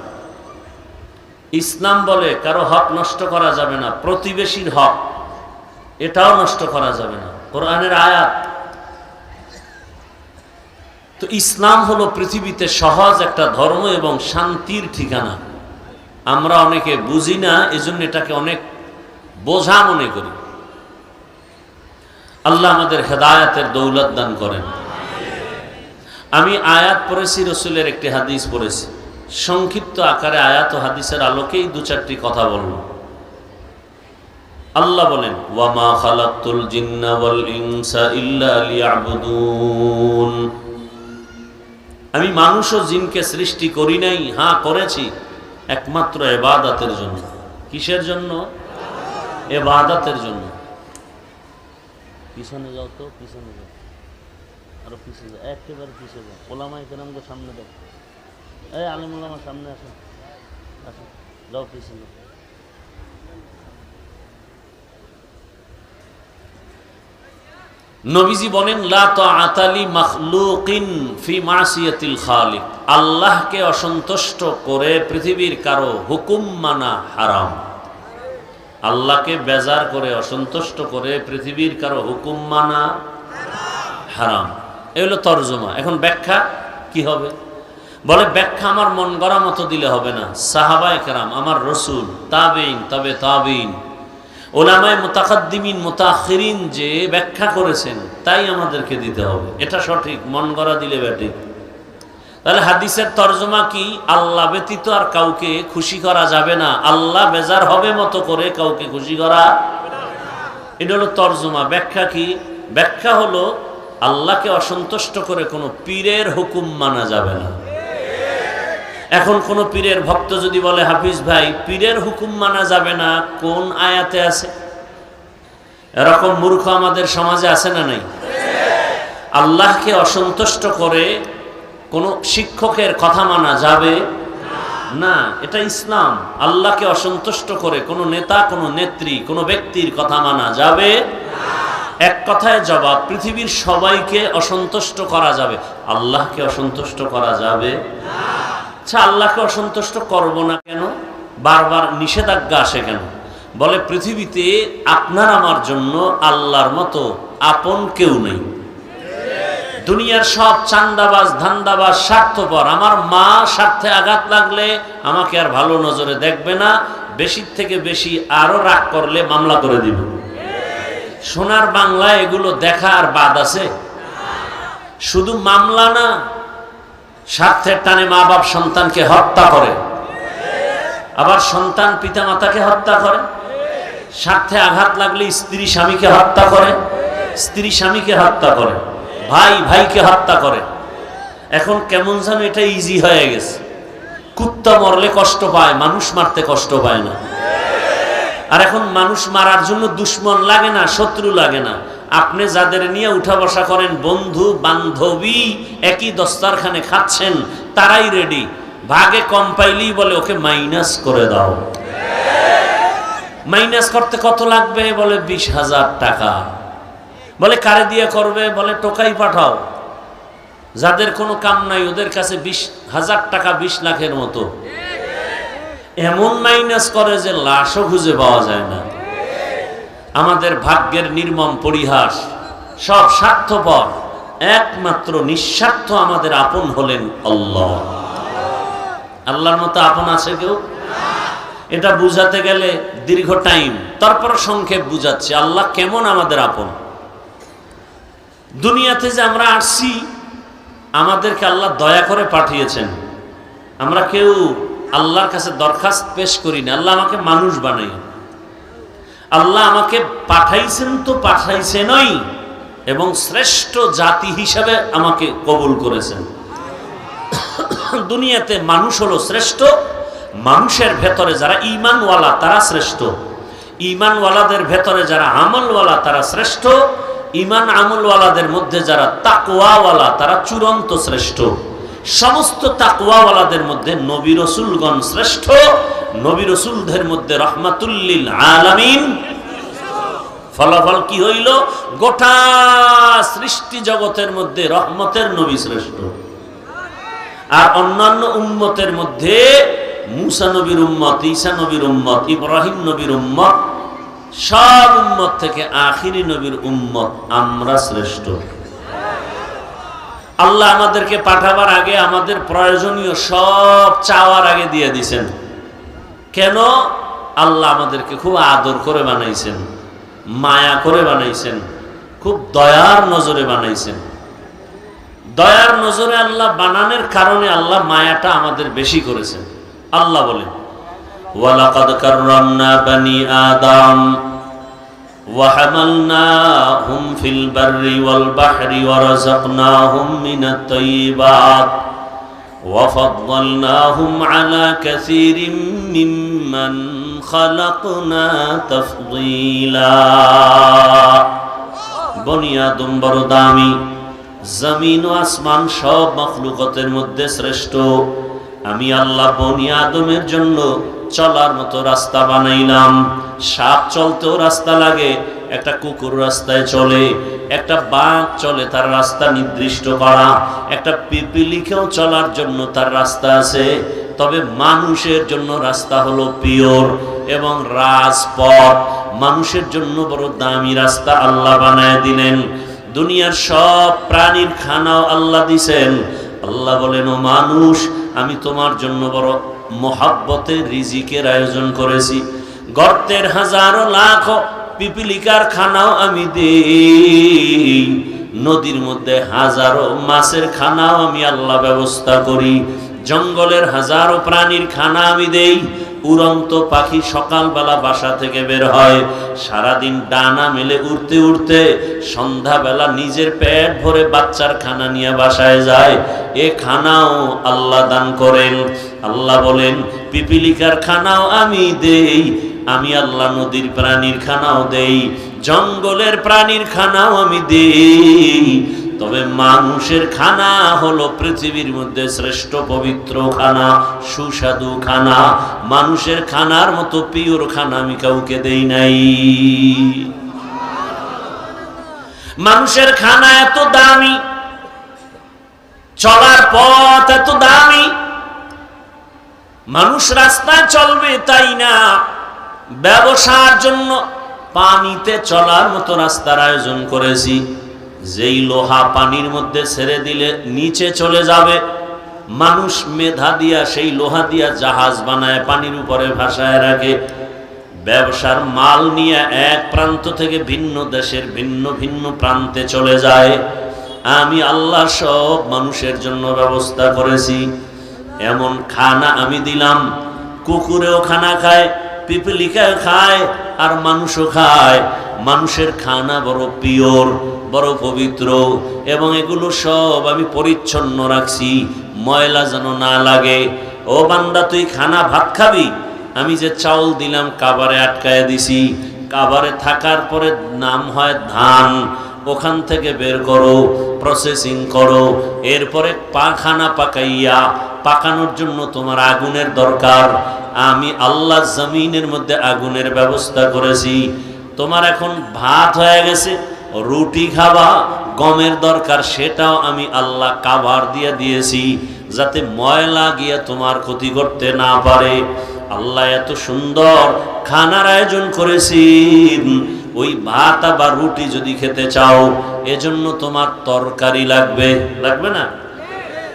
ইসলাম বলে কারো হক নষ্ট করা যাবে না, প্রতিবেশীর হক এটাও নষ্ট করা যাবে না। কোরআনের আয়াত। তো ইসলাম হলো পৃথিবীতে সহজ একটা ধর্ম এবং শান্তির ঠিকানা। আমরা অনেকে বুঝি না, এজন্য এটাকে অনেক বোঝা মনে করি। আল্লাহ আমাদের হেদায়েতের দৌলত দান করেন। আমি আয়াত পড়েছি, রসুলের একটি হাদিস পড়েছি। সংক্ষিপ্ত আকারে আয়াত ও হাদিসের আলোকেই দু চারটি কথা বলব। আল্লাহ বলেন, ওয়ামা খালাকতুল জিন্না ওয়াল ইনসা ইল্লা লিয়াবুদুন। আমি মানুষ ও জিনকে সৃষ্টি করি নাই, হ্যাঁ করেছি একমাত্র ইবাদতের জন্য। কিসের জন্য? ইবাদতের জন্য। পিছনে যাও তো, পিছনে যাও, আরো পিছিয়ে যাও, একেবারে পিছিয়ে যাও। ওলামায়ে কেরামদের সামনে দেখো, এই আলেম ওলামার সামনে আসো, আসো, যাও পিছিয়ে যাও। নবীজি বলেন, লা তাআতা লি মাখলুকিন ফি মাসিয়াতিল খালিক। আল্লাহকে অসন্তুষ্ট করে পৃথিবীর কারো হুকুম মানা হারাম। আল্লাহকে বেজার করে, অসন্তুষ্ট করে পৃথিবীর কারো হুকুম মানা হারাম। এই হলো তরজমা। এখন ব্যাখ্যা। কি হবে? বলে ব্যাখ্যা আমার মন গড়া মতো দিলে হবে না। সাহাবায়ে কেরাম, আমার রসুল, তাবেঈন, তবে তাবেঈন, উলামায়ে মুতাকাদ্দিমিন মুতাআখিরিন যে ব্যাখ্যা করেছেন তাই আমাদেরকে দিতে হবে। এটা সঠিক, মন গড়া দিলে ব্যাঠিক। তাহলে হাদিসের তর্জমা কি? আল্লাহ ব্যতীত আর কাউকে খুশি করা যাবে না, আল্লাহ বেজার হবে মতো করে কাউকে খুশি করা। এটা হলো তর্জমা। ব্যাখ্যা কি? ব্যাখ্যা হলো আল্লাহকে অসন্তুষ্ট করে কোনো পীরের হুকুম মানা যাবে না। এখন কোন পীরের ভক্ত যদি বলে, হাফিজ ভাই পীরের হুকুম মানা যাবে না, কোন আয়াতে আছে? এরকম মূর্খ আমাদের সমাজে আছে না নাই? আল্লাহকে অসন্তুষ্ট করে কোন শিক্ষকের কথা মানা যাবে না, এটা ইসলাম। আল্লাহকে অসন্তুষ্ট করে কোন নেতা, কোন নেত্রী, কোন ব্যক্তির কথা মানা যাবে। এক কথায় জবাব, পৃথিবীর সবাইকে অসন্তুষ্ট করা যাবে, আল্লাহকে অসন্তুষ্ট করা যাবে না। আচ্ছা, আল্লাহকে অসন্তুষ্ট করব না কেন? বারবার নিষেধাজ্ঞা আসে কেন? বলে পৃথিবীতে আপনার আমার জন্য আল্লাহর মতো আপন কেউ নেই। দুনিয়ার সব চান্দাবাজ, ধান্দাবাজ, স্বার্থপর। আমার মা স্বার্থে আঘাত লাগলে আমাকে আর ভালো নজরে দেখবে না, বেশির থেকে বেশি আরো রাগ করলে মামলা করে দিবে। সোনার বাংলায় এগুলো দেখা আর বাদ আছে? শুধু মামলা না, স্বার্থের টানে মা বাপ সন্তানকে হত্যা করে, আবার সন্তান পিতা মাতাকে হত্যা করে। স্বার্থে আঘাত লাগলে স্ত্রী স্বামীকে হত্যা করে, স্ত্রী স্বামীকে হত্যা করে, ভাই ভাইকে হত্যা করে। এখন কেমন যেন এটা ইজি হয়ে গেছে। কুত্তা মরলে কষ্ট পায়, মানুষ মারতে কষ্ট পায় না। আর এখন মানুষ মারার জন্য দুশ্মন লাগে না, শত্রু লাগে না। আপনি যাদের নিয়ে উঠা বসা করেন, বন্ধু বান্ধবী, একই দস্তারখানে খাচ্ছেন, তারাই রেডি। ভাগে কম পাইলেই বলে ওকে মাইনাস করে দাও। মাইনাস করতে কত লাগবে? বলে 20,000 টাকা। বলে কারে দিয়ে করবে? বলে টোকাই পাঠাও। যাদের কোনো কাম নাই ওদের কাছে 20,000 টাকা 20 লাখের মতো। এমন মাইনাস করে যে লাশও খুঁজে পাওয়া যায় না। আমাদের ভাগ্যের নির্মম পরিহাস। সব স্বার্থপর, একমাত্র নিঃস্বার্থ আমাদের আপন হলেন আল্লাহ। আল্লাহর মতো আপন আছে কেউ? এটা বুঝাতে গেলে দীর্ঘ টাইম, তারপর সংক্ষেপ বুঝাচ্ছে আল্লাহ কেমন আমাদের আপন। দুনিয়াতে যে আমরা আসছি, আমাদেরকে আল্লাহ দয়া করে পাঠিয়েছেন। আমরা কেউ আল্লাহর কাছে দরখাস্ত পেশ করি না, আল্লাহ আমাকে মানুষ বানাই। আল্লাহ আমাকে পাঠাইছেন তো পাঠাইছেনই, এবং শ্রেষ্ঠ জাতি হিসাবে আমাকে কবুল করেছেন। দুনিয়াতে মানুষ হলো শ্রেষ্ঠ। মানুষের ভেতরে যারা ঈমানওয়ালা তারা শ্রেষ্ঠ, ঈমানওয়ালাদের ভেতরে যারা আমলওয়ালা তারা শ্রেষ্ঠ, ঈমান আমলওয়ালাদের মধ্যে যারা তাকওয়াওয়ালা তারা চূড়ান্ত শ্রেষ্ঠ। সমস্ত তাকওয়াওয়ালাদের মধ্যে নবী রাসূলগণ শ্রেষ্ঠ। নবী রাসূলদের মধ্যে রাহমাতুল লিল আলামিন। ফলাফল কি হইল? গোটা সৃষ্টি জগতের মধ্যে রহমতের নবী শ্রেষ্ঠ। আর অন্যান্য উম্মতের মধ্যে মুসা নবীর উম্মত, ঈসা নবীর উম্মত, ইব্রাহিম নবীর উম্মত, সব উম্মত থেকে আখিরি নবীর উম্মত আমরা শ্রেষ্ঠ। আল্লাহ আমাদেরকে পাঠাবার আগে আমাদের প্রয়োজনীয় সব চাওয়ার আগে দিয়ে দিয়েছেন। কেন? আল্লাহ আমাদেরকে খুব আদর করে বানাইছেন, মায়া করে বানাইছেন, খুব দয়ার নজরে বানাইছেন। দয়ার নজরে আল্লাহ বানানোর কারণে আল্লাহ মায়াটা আমাদের বেশি করেছেন। আল্লাহ বলেন, ওয়ালাকাদ কাররামনা বানি আদম ওয়া হামালনাহুম ফিল বাররি ওয়াল বাহরি ওয়া রাযাকনাহুম মিনাত তাইয়্যিবাত ওয়া ফাদ্দালনাহুম আলা কাসীরিম মিম্মান খালাকনা তাফদীলা। বনি আদম বড় দামি, জমিন ও আসমান সব মখলুকতের মধ্যে শ্রেষ্ঠ। আমি আল্লাহ বনি আদমের জন্য চলার মতো রাস্তা বানাইলাম। সাপ চলতেও রাস্তা লাগে, একটা কুকুর রাস্তায় চলে, একটা বাঘ চলে, তার রাস্তা নির্দিষ্ট করা, একটা পিপিলিকেও চলার জন্য তার রাস্তা আছে। তবে মানুষের জন্য রাস্তা হলো পিওর এবং রাজপথ। মানুষের জন্য বড় দামি রাস্তা আল্লাহ বানায় দিলেন। দুনিয়ার সব প্রাণীর খানাও আল্লাহ দিছেন। আল্লাহ বলেন, ও মানুষ, আমি তোমার জন্য বড় মহাব্বতের রিজিকের আয়োজন করেছি। গর্তের হাজারো লাখ পিপিলিকার খানাও আমি দেই, নদীর মধ্যে হাজারো মাছের খানাও আমি আল্লাহ ব্যবস্থা করি, জঙ্গলের হাজারো প্রাণীর খানা আমি দেই। উড়ন্ত পাখি সকালবেলা বাসা থেকে বের হয়, সারাদিন ডানা মেলে উড়তে উড়তে সন্ধ্যাবেলা নিজের পেট ভরে বাচ্চার খানা নিয়ে বাসায় যায়। এ খানাও আল্লাহ দান করেন। আল্লাহ বলেন, পিপিলিকার খানাও আমি দেই, আমি আল্লাহ নদীর প্রাণীর খানাও দেই, জঙ্গলের প্রাণীর খানাও আমি দেই। তবে মানুষের খানা হলো পৃথিবীর মধ্যে শ্রেষ্ঠ পবিত্র খানা, সুস্বাদু খানা। মানুষের খানার মতো পিওর খানা আমি কাউকে দেই নাই। মানুষের খানা এত দামি, চলার পথ এত দামি, মানুষ রাস্তায় চলবে তাই না, ব্যবসার জন্য পানিতে চলার মতো রাস্তার আয়োজন করেছি। যেই লোহা পানির মধ্যে ছেড়ে দিলে নিচে চলে যাবে, মানুষ মেধা দিয়া সেই লোহা দিয়া জাহাজ বানায় পানির উপরে ভাসায় রাখে। ব্যবসার মাল নিয়ে এক প্রান্ত থেকে ভিন্ন দেশের ভিন্ন ভিন্ন প্রান্তে চলে যায়। আমি আল্লাহ সব মানুষের জন্য ব্যবস্থা করেছি। এমন খানা আমি দিলাম, কুকুরেও খানা খায়, পিপিলিকাও খায়, আর মানুষও খায়। মানুষের খানা বড় পিওর, বড় পবিত্র, এবং এগুলো সব আমি পরিচ্ছন্ন রাখছি, ময়লা যেন না লাগে। ও বান্দা, তুই খানা ভাত খাবি, আমি যে চাউল দিলাম কাবারে আটকায় দিছি, কাবারে থাকার পরে নাম হয় ধান, ওখান থেকে বের করো, প্রসেসিং করো, এরপরে খানা পাকাইয়া, পাকানোর জন্য তোমার আগুনের দরকার। আমি আল্লাহ জমিনের মধ্যে আগুনের ব্যবস্থা করেছি। তোমার এখন ভাত হয়ে গেছে, রুটি খাবা, গমের দরকার, সেটাও আমি আল্লাহ কাভার দিয়ে দিয়েছি, যাতে ময়লা গিয়া তোমার ক্ষতি করতে না পারে। আল্লাহ এত সুন্দর খানার আয়োজন করেছেন। ওই ভাত বা রুটি যদি খেতে চাও, এজন্য তোমার তরকারি লাগবে, লাগবে না?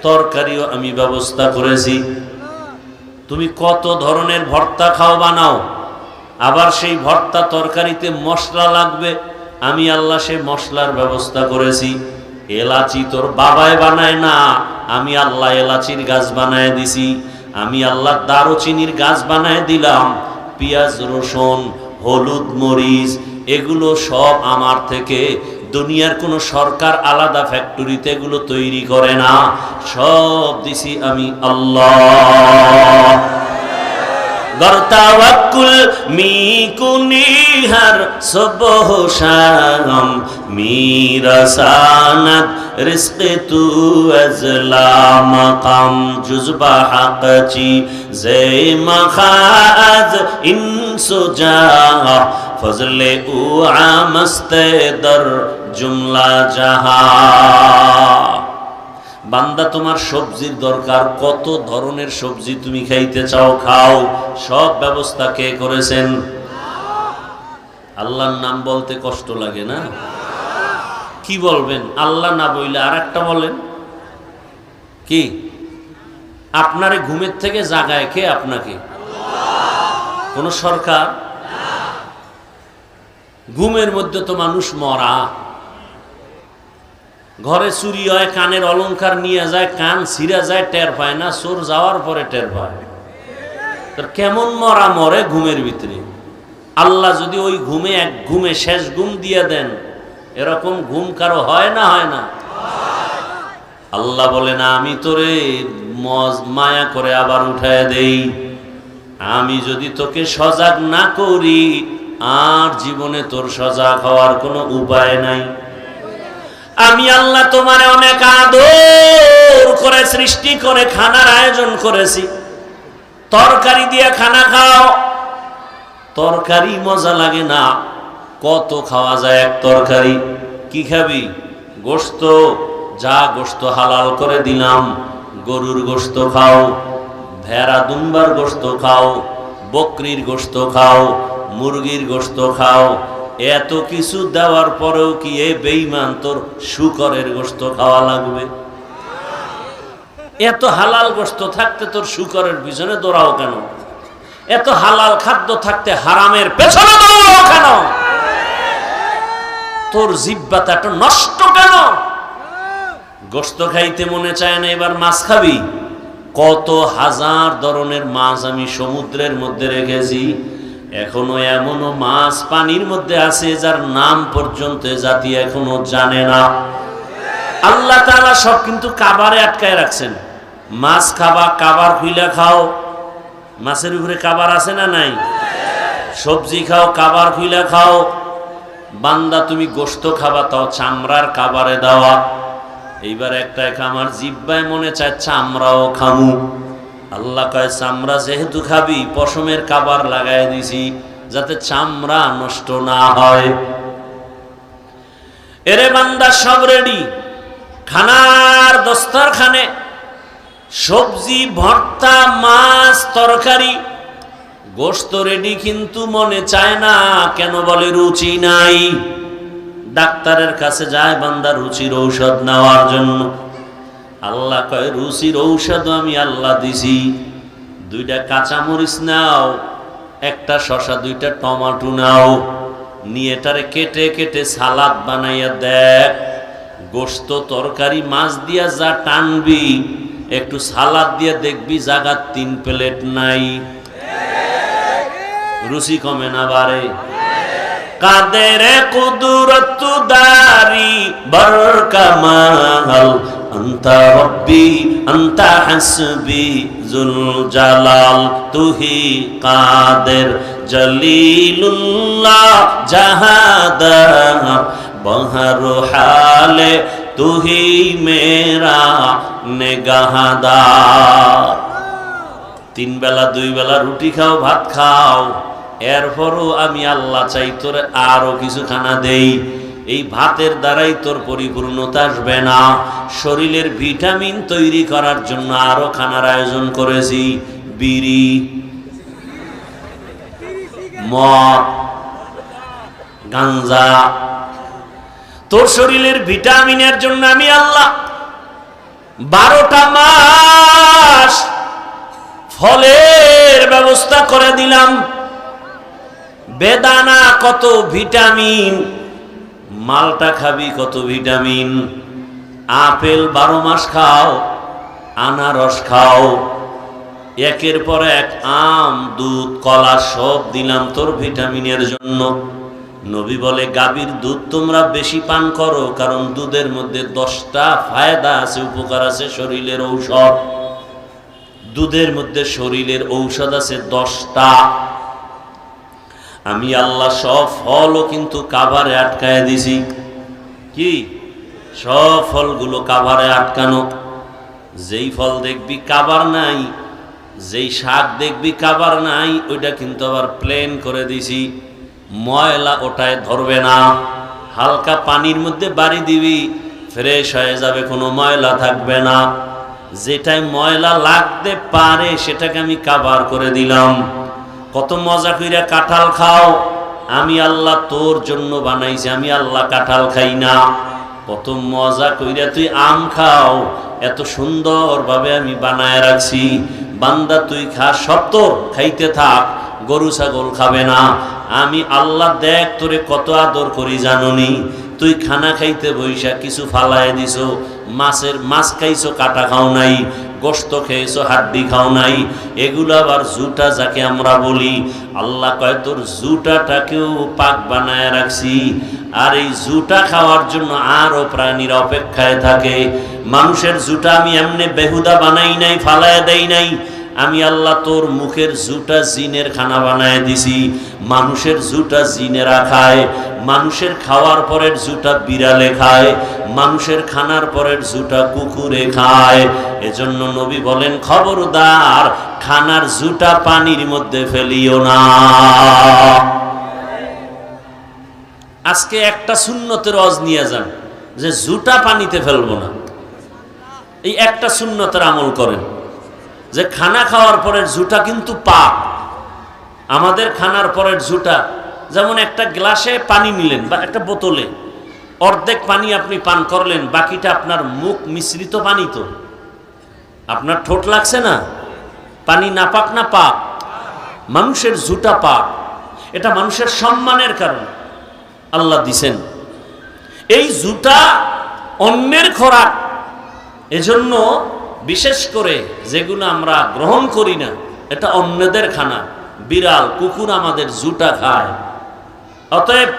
তরকারিও আমি ব্যবস্থা করেছি। তুমি কত ধরনের ভর্তা খাও বানাও, আবার সেই ভর্তা তরকারিতে মশলা লাগবে, আমি আল্লাহ সেই মশলার ব্যবস্থা করেছি। এলাচি তোর বাবায় বানায় না, আমি আল্লাহ এলাচির গাছ বানায় দিছি। আমি আল্লাহ দারুচিনির গাছ বানায় দিলাম। পেঁয়াজ, রসুন, হলুদ, মরিচ, এগুলো সব আমার থেকে। দুনিয়ার কোনো সরকার আলাদা ফ্যাক্টরিতে এগুলো তৈরি করে না, সব দিছি আমি আল্লাহ। গরতাওয়াক্কুল মিকুনিহার সবহ শাম মিরাসানাত রিজকে তু আজলা মাকাম জুজবা হাকচি জে মাখাজ ইনসুজা ফজলে উ আমস্তে দর জুমলা জাহা। বান্দা, তোমার সবজির দরকার, কত ধরনের সবজি তুমি খাইতে চাও খাও, সব ব্যবস্থা কে করেছেন? আল্লাহর নাম বলতে কষ্ট লাগে না? কি বলবেন? আল্লাহ না বইলে আর একটা বলেন কি? আপনারে ঘুমের থেকে জাগায় কে? আপনাকে? কোন সরকার? ঘুমের মধ্যে তো মানুষ মরা। ঘরে চুরি হয়, কানের অলংকার নিয়ে যায়, কান ছিঁড়া যায়, টের পায় না, চোর যাওয়ার পরে টের পায়। তোর কেমন মরা মরে ঘুমের ভিতরে। আল্লাহ যদি ওই ঘুমে এক ঘুমে শেষ ঘুম দিয়ে দেন, এরকম ঘুম কারো হয় না? হয় না? আল্লাহ বলে না, আমি তোরে মায়া করে আবার উঠায় দেই। আমি যদি তোকে সজাগ না করি, আর জীবনে তোর সজাগ হওয়ার কোনো উপায় নাই। আমি আল্লাহ তোমার অনেক আদর করে সৃষ্টি করে খানার আয়োজন করেছি। তরকারি দিয়ে খানা খাও, তরকারি মজা লাগে না? কত খাওয়া যায় এক তরকারি? কি খাবি? গোশত, যা গোশত হালাল করে দিলাম। গরুর গোশত খাও, ভেড়া দুম্বার গোশত খাও, বকরির গোশত খাও, মুরগির গোশত খাও। এত কিছু দেওয়ার পরেও কি এ বেঈমান তোর শুকরের গোশত খাওয়া লাগবে? এত হালাল গোশত থাকতে তোর শুকরের পিছনে দৌড়াও কেন? এত হালাল খাদ্য থাকতে হারামের পেছনে দৌড়াও কেন? তোর জিহ্বাটা এত নষ্ট কেন? গোশত খাইতে মনে চায় না, এবার মাছ খাবি? কত হাজার ধরনের মাছ আমি সমুদ্রের মধ্যে রেখেছি, এখনো এমনও মাছ পানির মধ্যে আছে যার নাম পর্যন্ত জাতি এখনো জানে না। আল্লাহ তাআলা সব কিন্তু কাবারে আটকায় রাখছেন। মাছ খাবা, কাবার খুইলা খাও। মাছের উপরে কাবার আছে না নাই? সবজি খাও, কাবার খুইলা খাও। বান্দা তুমি গোশত খাবা, তাও চামড়ার কাবারে দেওয়া। এইবার একটা আমার জিহ্বায় মনে চায় চামড়াও খামু। আল্লাহ কয় চামড়া যেহেতু খাবি, পশমের কাবার লাগাই দিছি যাতে চামড়া নষ্ট না হয়। এরে বান্দা সব রেডি, খানার দস্তরখানে সবজি, ভর্তা, মাছ, তরকারি, গোশত রেডি, কিন্তু মনে চায় না। কেন বলে? রুচি নাই। ডাক্তারের কাছে যায় বান্দা রুচির ঔষধ নেওয়ার জন্য। আল্লাহ কয় রুচির ঔষধ আমি আল্লাহ দিছি। 2টা কাঁচামরিচ নাও, একটা শসা, 2টা টমেটো নাও, নিয়ে এটারে কেটে কেটে সালাদ বানাইয়া দেখ। গোশত, তরকারি, মাছ দিয়া যা টানবি, একটু সালাদ দিয়ে দেখবি জায়গা 3 প্লেট নাই। রুচি কমে না বাড়ে? কাদের কুদরত দারি বরকামাল, আনতা রব্বি আনতা হাসবি জুল জালাল, তুহি কাদের জলিলুল্লাহ জাহাদা বহর হালে তুহি মেরা নেগাহদার। 3 বেলা 2 বেলা রুটি খাও, ভাত খাও, এরপরও আমি আল্লাহ চাই তোর আরো কিছু খানা দেই। এই ভাতের দ্বারাই তোর পরিপূর্ণতা আসবে না। শরীরের ভিটামিন তৈরি করার জন্য আরো খানার আয়োজন করেছি। বিড়ি, মদ, গাঞ্জা। তোর শরীরের ভিটামিনের জন্য আমি আল্লাহ 12টা মাস ফলের ব্যবস্থা করে দিলাম। বেদানা কত ভিটামিন, মালটা খাবি কত ভিটামিন, আপেল 12 মাস খাও, আনারস খাও, একের পর এক আম, দুধ, কলা সব দিলাম তোর ভিটামিনের জন্য। নবী বলে গাভীর দুধ তোমরা বেশি পান করো, কারণ দুধের মধ্যে 10টা ফায়দা আছে, উপকার আছে, শরীরের ঔষধ। দুধের মধ্যে শরীরের ঔষধ আছে 10টা। আমি আল্লাহ সব ফলও কিন্তু কাভারে আটকায় দিছি। কি? সব ফলগুলো কাভারে আটকানো। যেই ফল দেখবি কাভার নাই, যেই শাক দেখবি কাভার নাই, ওইটা কিন্তু আবার প্লেন করে দিছি। ময়লা ওটায় ধরবে না। হালকা পানির মধ্যে বাড়ি দিবি, ফ্রেশ হয়ে যাবে, কোনো ময়লা থাকবে না। যেটাই ময়লা লাগতে পারে সেটাকে আমি কাভার করে দিলাম। কত মজা কইরা কাঁঠাল খাও, আমি আল্লাহ তোর জন্য বানাইছি, আমি আল্লাহ কাঁঠাল খাই না। কত মজা কইরা তুই আম খাও, এত সুন্দরভাবে আমি বানায় রাখছি। বান্দা তুই খা, সব তোর, খাইতে থাক, গরু ছাগল খাবে না। আমি আল্লাহ দেখ তোরে কত আদর করি জাননি। তুই খানা খাইতে বইসা কিছু ফালায় দিছো, মাছ খাইছো, কাটা খাও নাই, গোশত খেয়েছো, হাড্ডি খাও নাই। এগুলো আবার জুটা যাকে আমরা বলি। আল্লাহ কয় তোর জুটাটাকেও পাক বানায় রাখছি। আর এই জুটা খাওয়ার জন্য আরো প্রাণীরা অপেক্ষায় থাকে। মানুষের জুটা আমি এমনি বেহুদা বানাই নাই, ফালায় দেই নাই। আমি আল্লাহ তোর মুখের জুটা জিনের খানা বানায় দিছি। মানুষের জুটা জিনেরা খায়, মানুষের খাওয়ার পরের জুটা বিড়ালে খায়, মানুষের খানার পরের জুটা কুকুরে খায়। এজন্য নবী বলেন খবরদার খানার জুটা পানির মধ্যে ফেলিও না। আজকে একটা সুন্নতের ওয়াজ নিয়ে যান যে জুটা পানিতে ফেলবো না। এই একটা সুন্নতের আমল করেন যে খানা খাওয়ার পরের জুটা কিন্তু পাক। আমাদের খানার পরের জুটা, যেমন একটা গ্লাসে পানি নিলেন বা একটা বোতলে অর্ধেক পানি আপনি পান করলেন, বাকিটা আপনার মুখ মিশ্রিত পানি। তো আপনার ঠোঁট লাগছে না? পানি নাপাক না পাক? মানুষের জুতা পাক, এটা মানুষের সম্মানের কারণ আল্লাহ দিছেন। এই জুতা অন্যের খোরাক, এজন্য বিশেষ করে যেগুলো আমরা গ্রহণ করি না এটা অন্যদের খানা। বিড়াল কুকুর আমাদের জুতা খায়। অতএব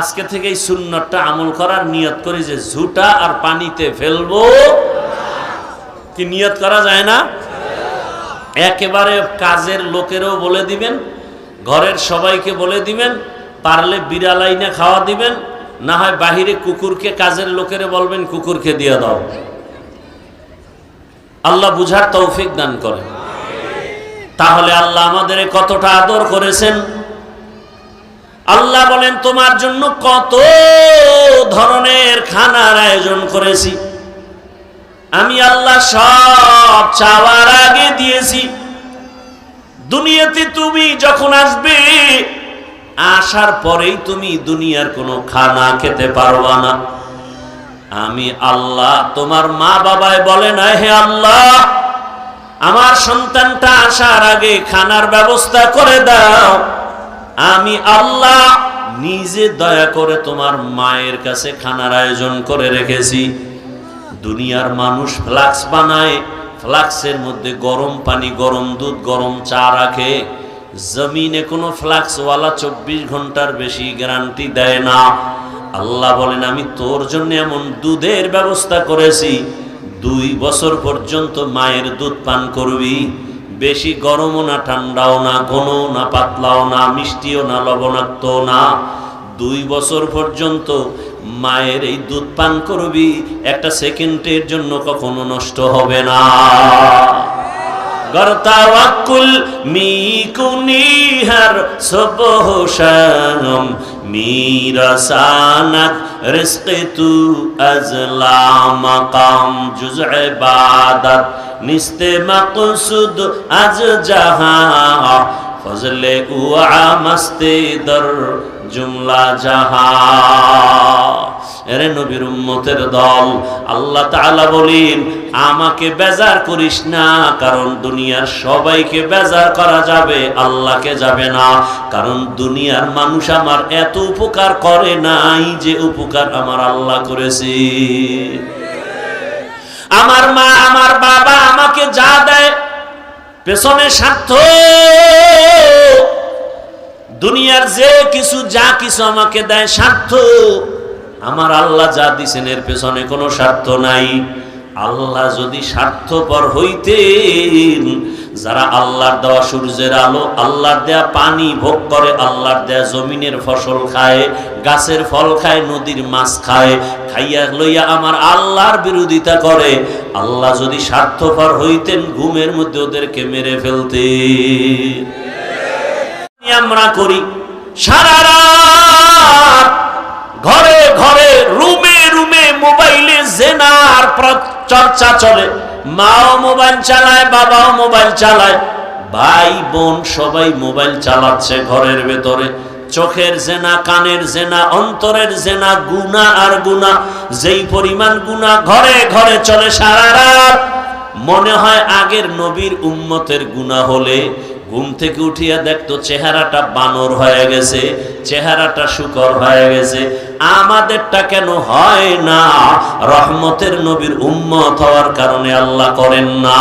আজকে থেকে এই সুন্নতটা আমল করার নিয়ত করি যে জুতা আর পানিতে ফেলবো। কি নিয়ত করা যায় না? একেবারে কাজের লোকেরও বলে দিবেন, ঘরের সবাইকে বলে দিবেন, পারলে বিড়াল আইনা খাওয়া দিবেন, না হয় বাহিরে কুকুরকে কাজের লোকেরে বলবেন কুকুরকে দিয়ে দাও। আল্লাহ বুঝার তৌফিক দান করেন। তাহলে আল্লাহ আমাদের কতটা আদর করেছেন। আল্লাহ বলেন তোমার জন্য কত ধরনের খানার আয়োজন করেছি, আমি আল্লাহ সব চাওয়ার আগে দিয়েছি। দুনিয়াতে তুমি যখন আসবে, আসার পরেই তুমি দুনিয়ার কোনো খানা খেতে পারবা না। আমি আল্লাহ, তোমার মা বাবায় বলে না হে আল্লাহ আমার সন্তানটা আসার আগে খানার ব্যবস্থা করে দাও। আমি আল্লাহ নিজে দয়া করে তোমার মায়ের কাছে খানার আয়োজন করে রেখেছি। দুনিয়ার মানুষ ফ্লাক্স বানায়, ফ্লাক্সের মধ্যে গরম পানি, গরম দুধ, গরম চা রাখে। জমিনে কোনো ফ্লাক্সওয়ালা 24 ঘন্টার বেশি গ্যারান্টি দেয় না। আল্লাহ বলেন আমি তোর জন্য এমন দুধের ব্যবস্থা করেছি, 2 বছর পর্যন্ত মায়ের দুধ পান করবি। বেশি গরমও না, ঠান্ডাও না, ঘনও না, পাতলাও না, মিষ্টিও না, লবণাক্ত না। 2 বছর পর্যন্ত মায়ের এই দুধ পান করবি, একটা সেকেন্ডের জন্য কখনো নষ্ট হবে না। গরতাওয়াক্কুল মিকুনিহার সবহশানম মিরাসানাত রিজকে তু আজলা মাকাম জুজ ইবাদত নিস্তে মাকসুদ আজ জাহা ফজলে উআ মাস্তে দর জুমলা জাহা। এরে নবীর উম্মতের দল, আল্লাহ তাআলা বলেন আমাকে বেজার করিস না, কারণ দুনিয়ার সবাইকে বেজার করা যাবে, আল্লাহকে যাবে না। কারণ দুনিয়ার মানুষ আমার এত উপকার করে নাই যে উপকার আমার আল্লাহ করেছে। আমার মা আমার বাবা আমাকে যা দেয় পেছনে স্বার্থ। দুনিয়ার যে কিছু যা কিছু আমাকে দেয় স্বার্থ। আমার আল্লাহ যা দিছেন এর পেছনে কোনো স্বার্থ নাই। আল্লাহ যদি স্বার্থপর হইতেন, যারা আল্লাহর দেওয়া সূর্যের আলো, আল্লাহর দেয়া পানি ভোগ করে, আল্লাহর দেয়া জমিনের ফসল খায়, গাছের ফল খায়, নদীর মাছ খায়, খাইয়া লইয়া আমার আল্লাহর বিরোধিতা করে, আল্লাহ যদি স্বার্থপর হইতেন ঘুমের মধ্যে ওদেরকে মেরে ফেলতেন। আমরা করি সারা রাত ঘরে ঘরে রুমে রুমে মোবাইলে জেনার চর্চা চলে। মাও মোবাইল চালায়, বাবাও মোবাইল চালায়, ভাই বোন সবাই মোবাইল চালাচ্ছে ঘরের ভেতরে। চোখের জেনা, কানের জেনা, অন্তরের জেনা, গুনাহ আর গুনাহ। যেই পরিমাণ গুনাহ ঘরে ঘরে চলে সারা রাত, মনে হয় আগের নবীর উম্মতের গুনাহ হলে ঘুম থেকে উঠিয়া দেখতো চেহারাটা বানর হয়ে গেছে, চেহারাটা শুকর হয়ে গেছে। আমাদেরটা কেন হয় না? রহমতের নবীর উম্মত হওয়ার কারণে আল্লাহ করেন না।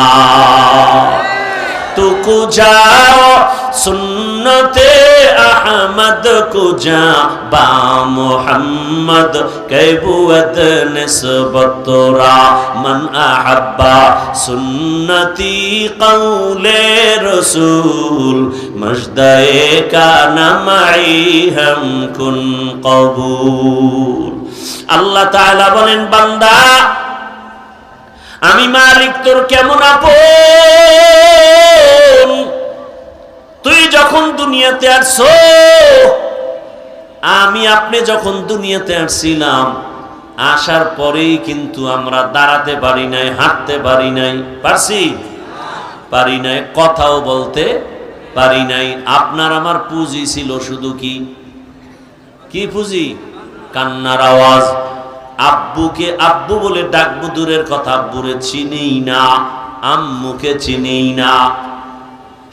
তুকু যাও সুন্নতে আহমদ কুজা বা মুহাম্মদ কৈবুয়ত নিসবত রা মান আহাব্বা সুন্নতি কওলে রসূল মজদায়ে কানা মাই হাম কুন কবুল। আল্লাহ তাআলা বলেন বান্দা আমি মালিক তোর কেমন আপন। তুই যখন দুনিয়াতে আসছো, আমি আপনি যখন দুনিয়াতে আসছিলাম, আসার পরেই কিন্তু আমরা দাঁড়াতে পারি নাই, হাঁটতে পারি নাই। পারছি? পারি নাই। কথাও বলতে পারি নাই। আপনার আমার পুঁজি ছিল শুধু কি কি পুঁজি? কান্নার আওয়াজ। আব্বুকে আব্বু বলে ডাকবো দূরের কথা, আব্বুরে চিনি না। আম্মুকে চিনি না।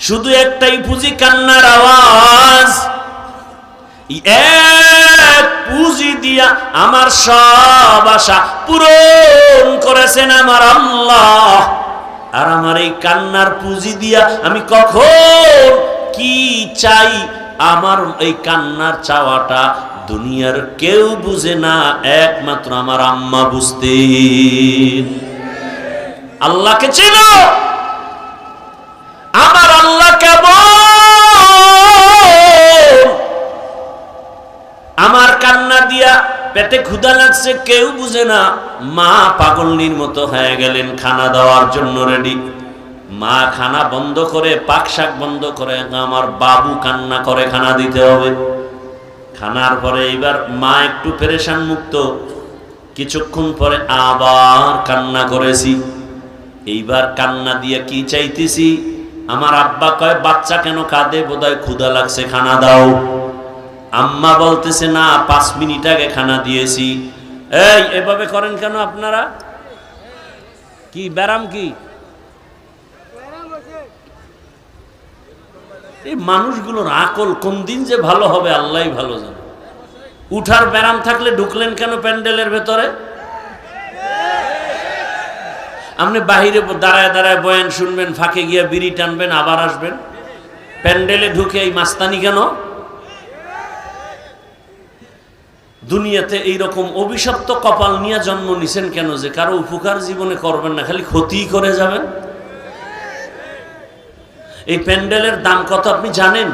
শুধু একটাই পুঁজি, কান্নার আওয়াজ। এক পুঁজি দিয়া আমার সব আশা পূরণ করেছেন আমার আল্লাহ। আর আমার এই কান্নার পুঁজি দিয়া আমি কখন কি চাই, আমার এই কান্নার চাওয়াটা দুনিয়ার কেউ বুঝে না, একমাত্র আমার আম্মা বুঝতেন। আল্লাহকে ছিল, আমার আল্লাহ কেবল আমার কান্না দিয়া পেটে ক্ষুধা লাগছে কেউ বুঝে না। মা পাগলনির মতো হয়ে গেলেন, খানা দেওয়ার জন্য রেডি। মা খানা বন্ধ করে, পাক শাক বন্ধ করে, আমার বাবু কান্না করে খানা দিতে হবে। খানার পরে এবার মা একটু পেরেশান মুক্ত, কিছুক্ষণ পরে আবার কান্না করেছি। এইবার কান্না দিয়ে কি চাইতেছি, আমার আব্বা কয় বাচ্চা কেন কাঁদে, বোধহয় ক্ষুধা লাগছে, খানা দাও। আম্মা বলতেছে না, 5 মিনিট আগে খানা দিয়েছি। এই এভাবে করেন কেন আপনারা? কি ব্যারাম? কি এই মানুষগুলোর আকল কোন দিন যে ভালো হবে আল্লাহই ভালো জানে। উঠার ব্যারাম থাকলে ঢুকলেন কেন প্যান্ডেলের ভেতরে? আপনি বাহিরে দাঁড়ায় দাঁড়ায় বয়ান শুনবেন, ফাঁকে গিয়া বিড়ি টানবেন, আবার আসবেন। প্যান্ডেলে ঢুকে এই মাস্তানি কেন? দুনিয়াতে এইরকম অভিশপ্ত কপাল নিয়ে জন্ম নিছেন কেন যে কারো উপকার জীবনে করবেন না, খালি ক্ষতিই করে যাবেন? এই প্যান্ডেলের দাম কত আপনি জানেন?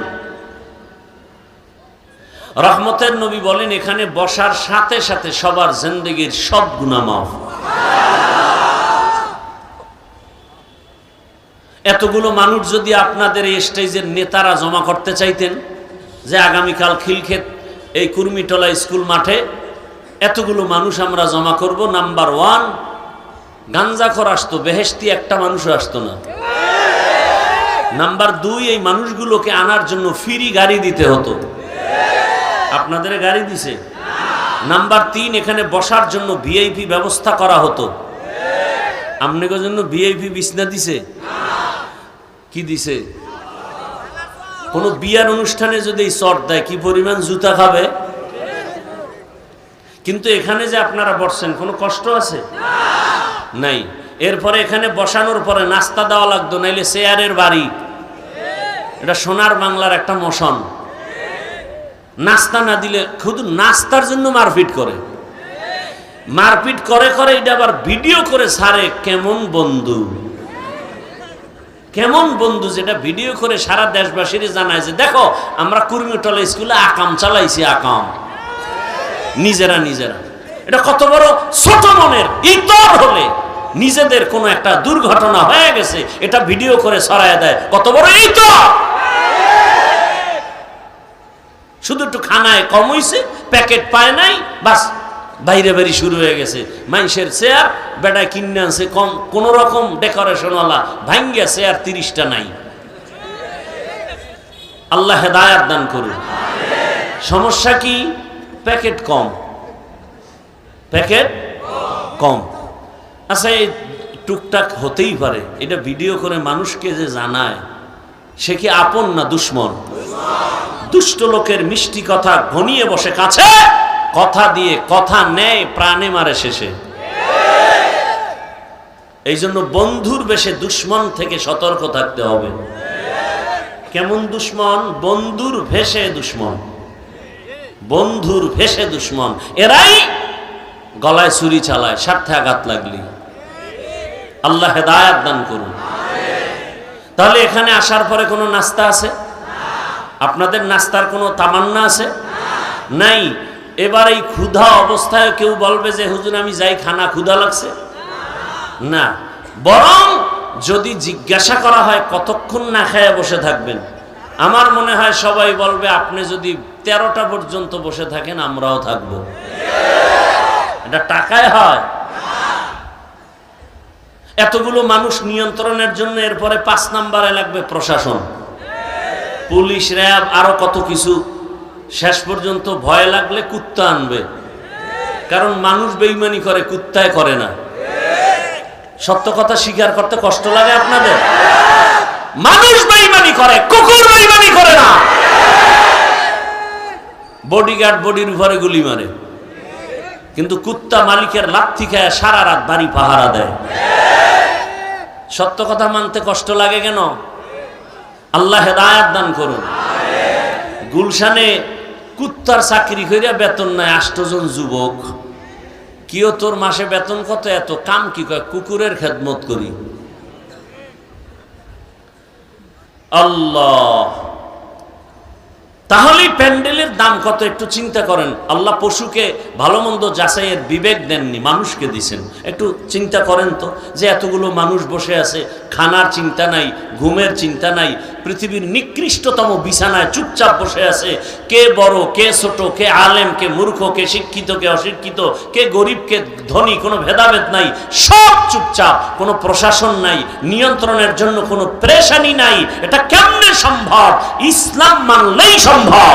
রহমতের নবী বলেন, এখানে বসার সাথে সাথে সবার জিন্দেগির সব গুনাহ মাফ। এতগুলো মানুষ যদি আপনাদের এই স্টেজের নেতারা জমা করতে চাইতেন যে আগামীকাল খিলক্ষেত এই কুর্মিটলা স্কুল মাঠে এতগুলো মানুষ আমরা জমা করব, নাম্বার 1 গাঞ্জাখোর আসতো, বেহেশতি একটা মানুষও আসতো না। নাম্বার 2 এই মানুষগুলোকে আনার জন্য ফ্রি গাড়ি দিতে হতো। আপনাদের গাড়ি দিছে? নাম্বার 3 এখানে বসার জন্য ভিআইপি ব্যবস্থা করা হতো। আপনাদের জন্য ভিআইপি বিছনা দিছে? কি দিছে? কোন বিয়ার অনুষ্ঠানে যদি চট দেয় কি পরিমাণ জুতা খাবে। কিন্তু এখানে যে আপনারা বসছেন কোনো কষ্ট আছে? নাই। এরপরে এখানে বসানোর পরে নাস্তা দেওয়া লাগতো, নাইলে চেয়ারের বাড়ি। এটা সোনার বাংলার একটা মশন। নাস্তা না দিলে শুধু নাস্তার জন্য মারপিট করে, মারপিট করে করে এটা আবার ভিডিও করে ছাড়ে। কেমন বন্ধু, কেমন বন্ধু, যেটা ভিডিও করে সারা দেশবাসীর জানায় যে দেখো আমরা কুর্মিটলা স্কুলে আকাম চালাইছি, আকাম নিজেরা নিজেরা। এটা কত বড় ছোট মনের ইতর হলে নিজেদের কোনো একটা দুর্ঘটনা হয়ে গেছে এটা ভিডিও করে ছড়ায় দেয়, কত বড় ইতর। শুধু একটু খানায় কম হইছে, প্যাকেট পায় নাই, বাস বাইরে বাড়ি শুরু হয়ে গেছে। মানুষের চেয়ার বেটায় কিনে আনছে কম, কোন রকম ডেকোরেশনওয়ালা, ভাঙ্গিয়া চেয়ার 30টা নাই। আল্লাহ হেদায়াত দান করুন। সমস্যা কি? প্যাকেট কম, প্যাকেট কম। আচ্ছা এই টুকটাক হতেই পারে, এটা ভিডিও করে মানুষকে যে জানায় সে কি আপন না দুশ্মন? দুষ্ট লোকের মিষ্টি কথা ঘনিয়ে বসে কাছে, কথা দিয়ে কথা নেয়, প্রাণে মারে শেষে। এই জন্য বন্ধুর বেশে দুশ্মন থেকে সতর্ক থাকতে হবে। কেমন দুশ্মন? বন্ধুর ভেসে দুশ্মন, বন্ধুর ভেসে দুশ্মন। এরাই গলায় ছুরি চালায় স্বার্থে আঘাত লাগলি। আল্লাহ হেদায়াত দান করুন। তাহলে এখানে আসার পরে কোনো নাস্তা আছে? আপনাদের নাস্তার কোনো তামান্না আছে? নাই। এবার এই ক্ষুধা অবস্থায় কেউ বলবে যে হুজুর আমি যাই, খানা ক্ষুধা লাগছে না। বরং যদি জিজ্ঞাসা করা হয় কতক্ষণ না খেয়ে বসে থাকবেন, আমার মনে হয় সবাই বলবে আপনি যদি 13টা পর্যন্ত বসে থাকেন আমরাও থাকবো। এটা টাকায় হয়? এতগুলো মানুষ নিয়ন্ত্রণের জন্য এরপরে 5 নম্বরে লাগবে প্রশাসন, পুলিশ, র্যাব, আরো কত কিছু। শেষ পর্যন্ত ভয় লাগলে কুত্তা আনবে, কারণ মানুষ বেঈমানি করে, কুত্তায় করে না। সত্য কথা স্বীকার করতে কষ্ট লাগে আপনাদের? মানুষ বেঈমানি করে, কুকুর বেঈমানি করে না। বডিগার্ড বডির উপরে গুলি মারে, কিন্তু কুত্তা মালিকের লাথি খায় সারা রাত বাড়ি পাহারা দেয়। সত্য কথা মানতে কষ্ট লাগে কেন? আল্লাহ হেদায়েত দান করুন। গুলশানে কুত্তার চাকরি কইরা বেতন নাই 8 জন যুবক। কিও তোর মাসে বেতন কত? এত। কাম কি? কয় কুকুরের খেদমত করি। আল্লাহ, তাহলে প্যান্ডেলের দাম কত একটু চিন্তা করেন। আল্লাহ পশুকে ভালো মন্দ যাচাইয়ের বিবেক দেননি, মানুষকে দিছেন। একটু চিন্তা করেন তো, যে এতগুলো মানুষ বসে আছে, খানার চিন্তা নাই, ঘুমের চিন্তা নাই, পৃথিবীর নিকৃষ্টতম বিছানায় চুপচাপ বসে আছে। কে বড়, কে ছোট, কে আলেম, কে মূর্খ, কে শিক্ষিত, কে অশিক্ষিত, কে গরিব, কে ধনী, কোনো ভেদাভেদ নাই, সব চুপচাপ। কোনো প্রশাসন নাই, নিয়ন্ত্রণের জন্য কোনো প্রেশানি নাই। এটা কেমনে সম্ভব? ইসলাম মানলেই সম্ভব।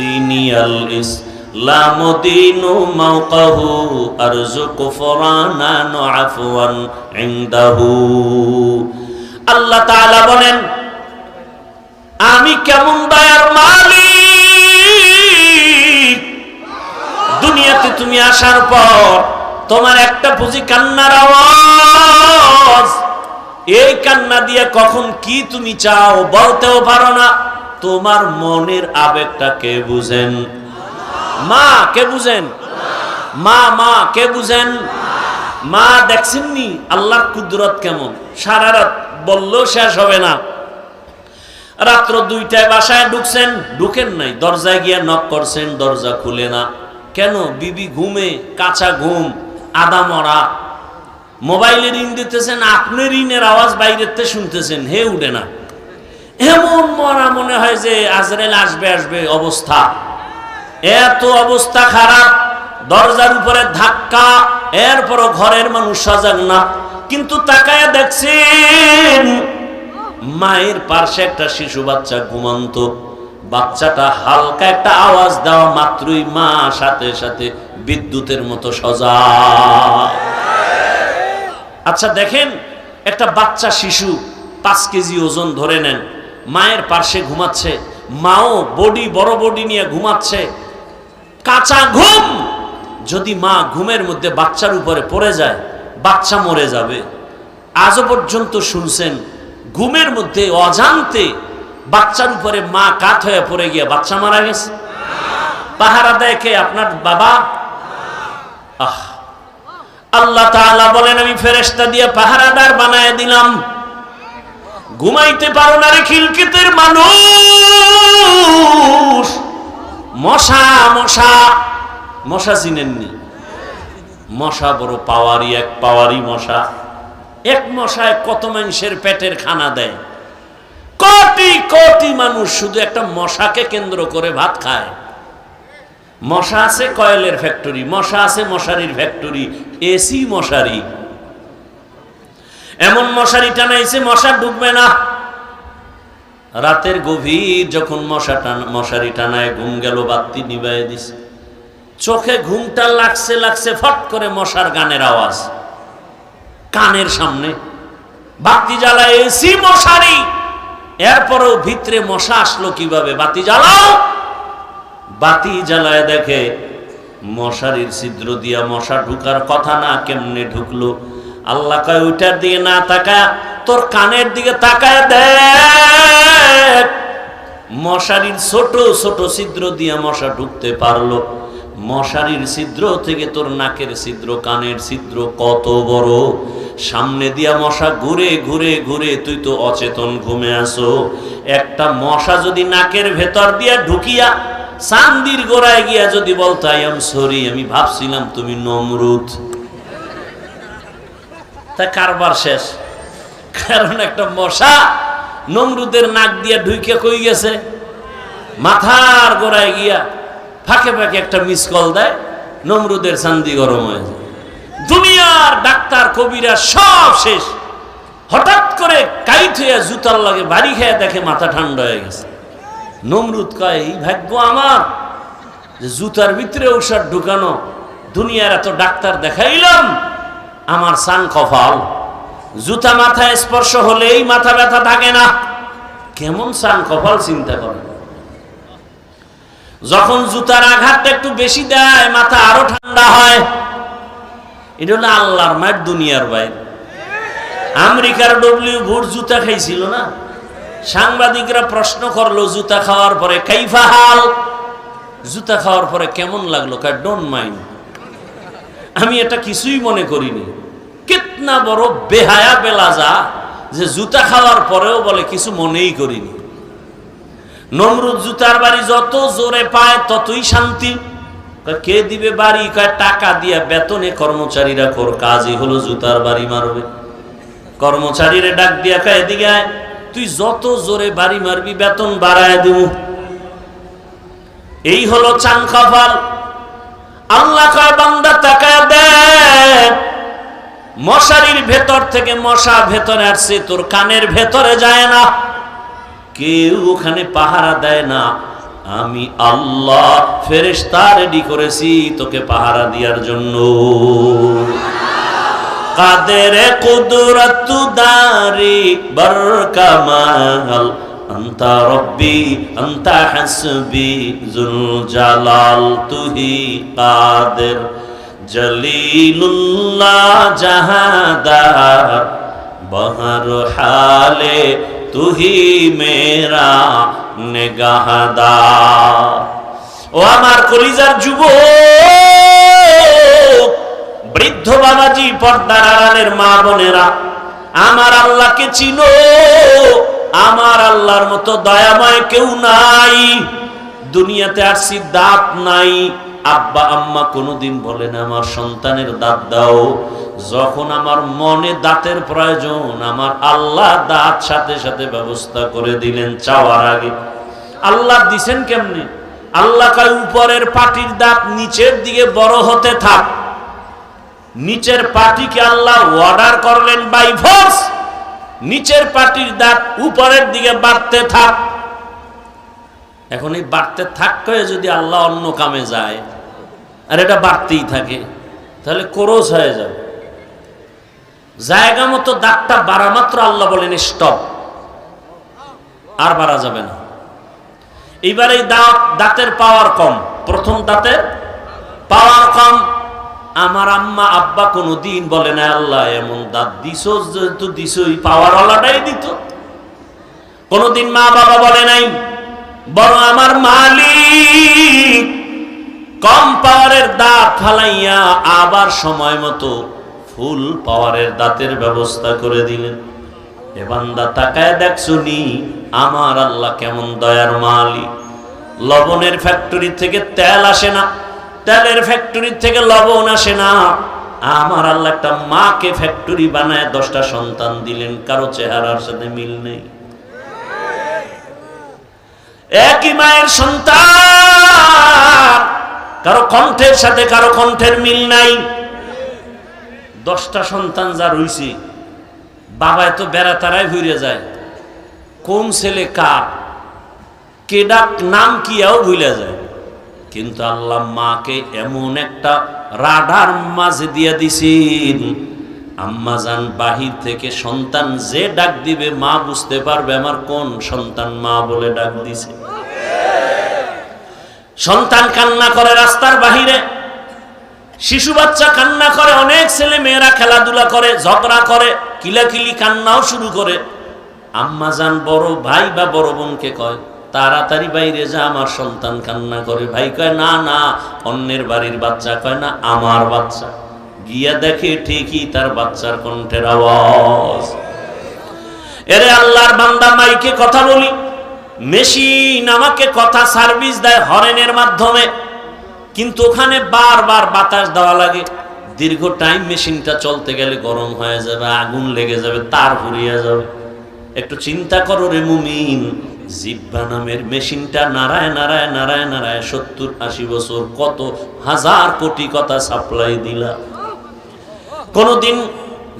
দিনিয়াল ইসলাম দিনু মাওকাহু আরযুকু ফরানান আফওয়ান ইনদাহু। আল্লাহ তাআলা বলেন, আমি কেমন দয়ার মালিক। দুনিয়াতে তুমি আসার পর তোমার একটা বুঝি কান্নার আওয়াজ। এই কান্না দিয়ে কখন কি তুমি চাও বলতেও পারো না। তোমার মনের আবেগটা কে বুঝেন? মা। কে বুঝেন? মা। মা কে বুঝেন? মা। দেখছেননি আল্লাহর কুদরত কেমন? সারা রাত বললেও শেষ হবে না। রাত্র 2টায় বাসায় ঢুকছেন, ঢুকেন নাই, দরজায় গিয়ে নক করছেন, দরজা খুলে না। কেন? বিবি ঘুমে, কাঁচা ঘুম, আদা মরা। মোবাইলে রিং দিতেছেন, আপনি রিনের আওয়াজ বাইরেতে শুনতেছেন, হে উঠে না। এমন মরা মনে হয় যে আজরাইল আসবে আসবে অবস্থা। এত অবস্থা খারাপ, দরজার উপরে ধাক্কা। এরপরও ঘরের মানুষ সজাগ না, কিন্তু তাকায় দেখছেন মায়ের পাশে একটা শিশু বাচ্চা ঘুমন্ত। বাচ্চাটা হালকা একটা আওয়াজ দেওয়া মাত্রই মা সাথে সাথে বিদ্যুতের মতো সজাগ। আচ্ছা দেখেন, একটা বাচ্চা শিশু 5 কেজি ওজন ধরে নেন, মায়ের পাশে ঘুমাচ্ছে। মাও বডি, বড় বডি নিয়ে ঘুমাচ্ছে, কাঁচা ঘুম। যদি মা ঘুমের মধ্যে বাচ্চার উপরে পড়ে যায়, বাচ্চা মরে যাবে। আজও পর্যন্ত শুনছেন ঘুমের মধ্যে অজান্তে বাচ্চার উপরে মা কাত হয়ে পড়ে গিয়ে বাচ্চা মারা গেছে? পাহারা দেয় কে? আপনার বাবা। আহ, আল্লাহ তাআলা বলেন, আমি ফেরেশতা দিয়ে পাহারাদার বানায় দিলাম। ঘুমাইতে পারো না রে খিলকিতের মানুষ। মশা। মশা। মশা চিনেননি? মশা বড় পাওয়ারি, এক পাওয়ারি মশা। এক মশায় কত মানুষের পেটের খানা দেয়। কোটি কোটি মানুষ শুধু একটা মশাকে কেন্দ্র করে ভাত খায়। মশা আছে কয়েলের ফ্যাক্টরি, মশা আছে মশারির ফ্যাক্টরি, এসি মশারি। এমন মশারি টানাইছে মশা ডুববে না। রাতের গভীর যখন মশারি টানায় ঘুম গেল, বাতি নিভাইয়া দিছে। চোখে ঘুমটা লাগছে, ফট করে মশার গানের আওয়াজ কানের সামনে। বাতি জ্বালায়, এসি মশারি। এরপরেও ভিতরে মশা আসলো কিভাবে? বাতি জ্বালাও। বাতি জ্বালায় দেখে মশারির ছিদ্র দিয়া মশা ঢুকার কথা না, কেমনে ঢুকলো? আল্লাহ কয়, ওইটার দিকে না তাকায় তোর কানের দিকে তাকায় দেখ। মশারির ছোট ছোট ছিদ্র দিয়া মশা ঢুকতে পারলো। মশারির ছিদ্র থেকে তোর নাকের ছিদ্র, কানের ছিদ্র কত বড়। সামনে দিয়া মশা ঘুরে ঘুরে ঘুরে, তুই তো অচেতন ঘুমে আসো। একটা মশা যদি নাকের ভেতর দিয়া ঢুকিয়া চান্দির গোড়ায় গিয়া যদি বলতো, আই এম সরি, আমি ভাবছিলাম তুমি নমরুদ, তা কারবার শেষ। কারণ একটা মশা নমরুদের নাক দিয়া ঢুকে কই গেছে? মাথার গোড়ায় গিয়া ফাঁকে ফাঁকে একটা মিস কল দেয়, নমরুদের চান্দি গরম হয়ে যায়। দুনিয়ার ডাক্তার কবিরা সব শেষ। হঠাৎ করে কাইট হইয়া জুতার লাগে বাড়ি খেয়ে দেখে মাথা ঠান্ডা হয়ে গেছে। নমরুদ কয়, এই ভাগ্য আমার যে জুতার ভিতরে ঔষধ ঢুকানো। দুনিয়ার এত ডাক্তার দেখাইলাম, আমার সান কপাল, জুতা মাথায় স্পর্শ হলেই মাথা ব্যথা থাকে না। কেমন সান কপাল চিন্তা করেন। যখন জুতার আঘাতটা একটু বেশি দেয় মাথা আরো ঠান্ডা হয়। এটা হলো আল্লাহর মায়ের দুনিয়ার বাইরে। আমেরিকার ডব্লিউ বুশ জুতা খাইছিল না, সাংবাদিকরা প্রশ্ন করলো জুতা খাওয়ার পরে কাইফা হাল, জুতা খাওয়ার পরে কেমন লাগলো? কার ডোন্ট মাইন্ড, আমি এটা কিছুই মনে করিনি। কিতনা বড় বেহায়া বেলাজা যে জুতা খাওয়ার পরেও বলে কিছু মনেই করিনি। নমরুদ জুতার বাড়ি যত জোরে পায় ততই শান্তি। কে দিবে বাড়ি? কয় টাকা দিয়া বেতনে কর্মচারীরা কর, কাজই হলো জুতার বাড়ি মারবে। কর্মচারীরা ডাক দিয়া কয় এদিকে আয়, তুই যত জোরে বাড়ি মারবি বেতন বাড়ায় দিব। এই হলো চান কপাল। আল্লাহ কয় বান্দা তাকায় দেখ, মশারির ভেতর থেকে মশা ভেতরে আসছে, তোর কানের ভেতরে যায় না, কেউ ওখানে পাহারা দেয় না। আমি আল্লাহ ফেরেশতা রেডি করেছি তোকে পাহারা দেওয়ার জন্য। কাদের কুদরত দারি বরকামাল, আনতা রব্বি আনতা হাসবি জুল জালাল, তুহি কাদের জলিলুল্লাহ জাহাদার, বহর হালে তুহি মেরা নেগাহদার। ও আমার কলিজার যুবক, বৃদ্ধ বাবাজি, পর্দার আড়ালের মা বোনেরা, আমার আল্লাহকে চিনো। আমার আল্লাহর মতো দয়াময় কেউ নাই। দুনিয়াতে আসছি দাঁত নাই, আব্বা আম্মা কোনোদিন বলে না আমার সন্তানের দাঁত দাও। যখন আমার মনে দাঁতের প্রয়োজন, আমার আল্লাহ দাঁত সাথে সাথে ব্যবস্থা করে দিলেন চাওয়ার আগে। আল্লাহ দিছেন কেমনে? আল্লাহ কয় উপরের পাটির দাঁত নিচের দিকে বড় হতে থাক। নিচের পাটিকে আল্লাহ অর্ডার করলেন বাই ফোর্স, নিচের পাটির দাঁত উপরের দিকে বাড়তে থাক। এখন এই বাড়তে থাকতে যদি আল্লাহ অন্য কামে যায় আর এটা বাড়তেই থাকে, তাহলে ক্রোশ হয়ে যাবে। জায়গা মতো দাঁতটা বাড়া মাত্র আল্লাহ বলেন স্টপ, আর বাড়া যাবে না। এইবার এই দাঁতের পাওয়ার কম, প্রথম দাঁতের পাওয়ার কম। আমার আম্মা আব্বা কোনোদিন বলে না আল্লাহ এমন দাঁত দিছো, যেহেতু দিছোই পাওয়ার ওয়ালাটাই দিত। কোনোদিন মা বাবা বলে নাই, বরং আমার মালিক কম পাওয়ারের দাঁত ফালাইয়া আবার সময় মতো ফুল পাওয়ারের দাঁতের ব্যবস্থা করে দিলেন। এ বান্দা তাকায় দেখছুনি আমার আল্লাহ কেমন দয়ার মালিক। লবণের ফ্যাক্টরি থেকে তেল আসে না, তেলের ফ্যাক্টরি থেকে লবণ আসে না। আমার আল্লাহ একটা মাকে ফ্যাক্টরি বানায় 10টা সন্তান দিলেন, কারো চেহারার সাথে মিল নেই। একই মায়ের সন্তান, কারো কণ্ঠের সাথে কারো কণ্ঠের মিল নাই। 10টা সন্তান যা রইছে, বাবায় তো বেড়াতারাই ঘুরে যায়, কোন ছেলে কার, কে ডাক নাম কিয়াও ভুলে যায়। কিন্তু আল্লাহ মাকে এমন একটা রাডার মাঝে দিয়ে দিছেন, আম্মা জান বাহির থেকে সন্তান যে ডাক দিবে মা বুঝতে পারবে আমার কোন সন্তান মা বলে ডাক দিছে। সন্তান কান্না করে রাস্তার বাহিরে, শিশু বাচ্চা কান্না করে, অনেক ছেলে মেয়েরা খেলাধুলা করে, ঝগড়া করে, কিলাকিলি কান্নাও শুরু করে। আম্মা জান বড় ভাই বা বড় বোনকে কয় তাড়াতাড়ি বাইরে যা, আমার সন্তান কান্না করে। ভাই কয় না না, অন্যের বাড়ির বাচ্চা। কয় না, আমার বাচ্চা। গিয়া দেখে ঠিকই তার বাচ্চার কণ্ঠের আওয়াজ। এরে আল্লাহর বান্দা, মাইকে কথা বলি, মেশিন আমাকে কথা সার্ভিস দেয় হরেনের মাধ্যমে, কিন্তু ওখানে বারবার বাতাস দেওয়া লাগে। দীর্ঘ টাইম মেশিনটা চলতে গেলে গরম হয়ে যাবে, আগুন লেগে যাবে, তার ফুরিয়ে যাবে। একটু চিন্তা করো রে মুমিন, জিহ্বা নামের মেশিনটা নাড়ায় নাড়ায় নাড়ায় নাড়ায় 70-80 বছর কত হাজার কোটি কথা সাপ্লাই দিলা। কোনদিন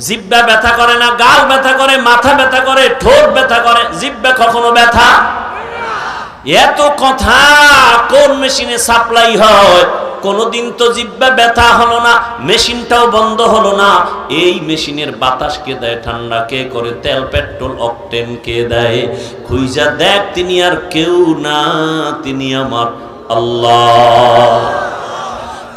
জিহ্বা ব্যথা করে না? গাল ব্যথা করে, মাথা ব্যথা করে, ঠোঁট ব্যথা করে, জিহ্বা কখনো ব্যথা? এত কথা কোন মেশিনে সাপ্লাই হয়, কোনোদিন তো জিহ্বা ব্যথা হলো না, মেশিনটাও বন্ধ হলো না। এই মেশিনের বাতাস কে দেয়, ঠান্ডা কে করে, তেল পেট্রোল অকটেন কে দেয়? খুঁজা দেখ, তিনি আর কেউ না, তিনি আমার আল্লাহ।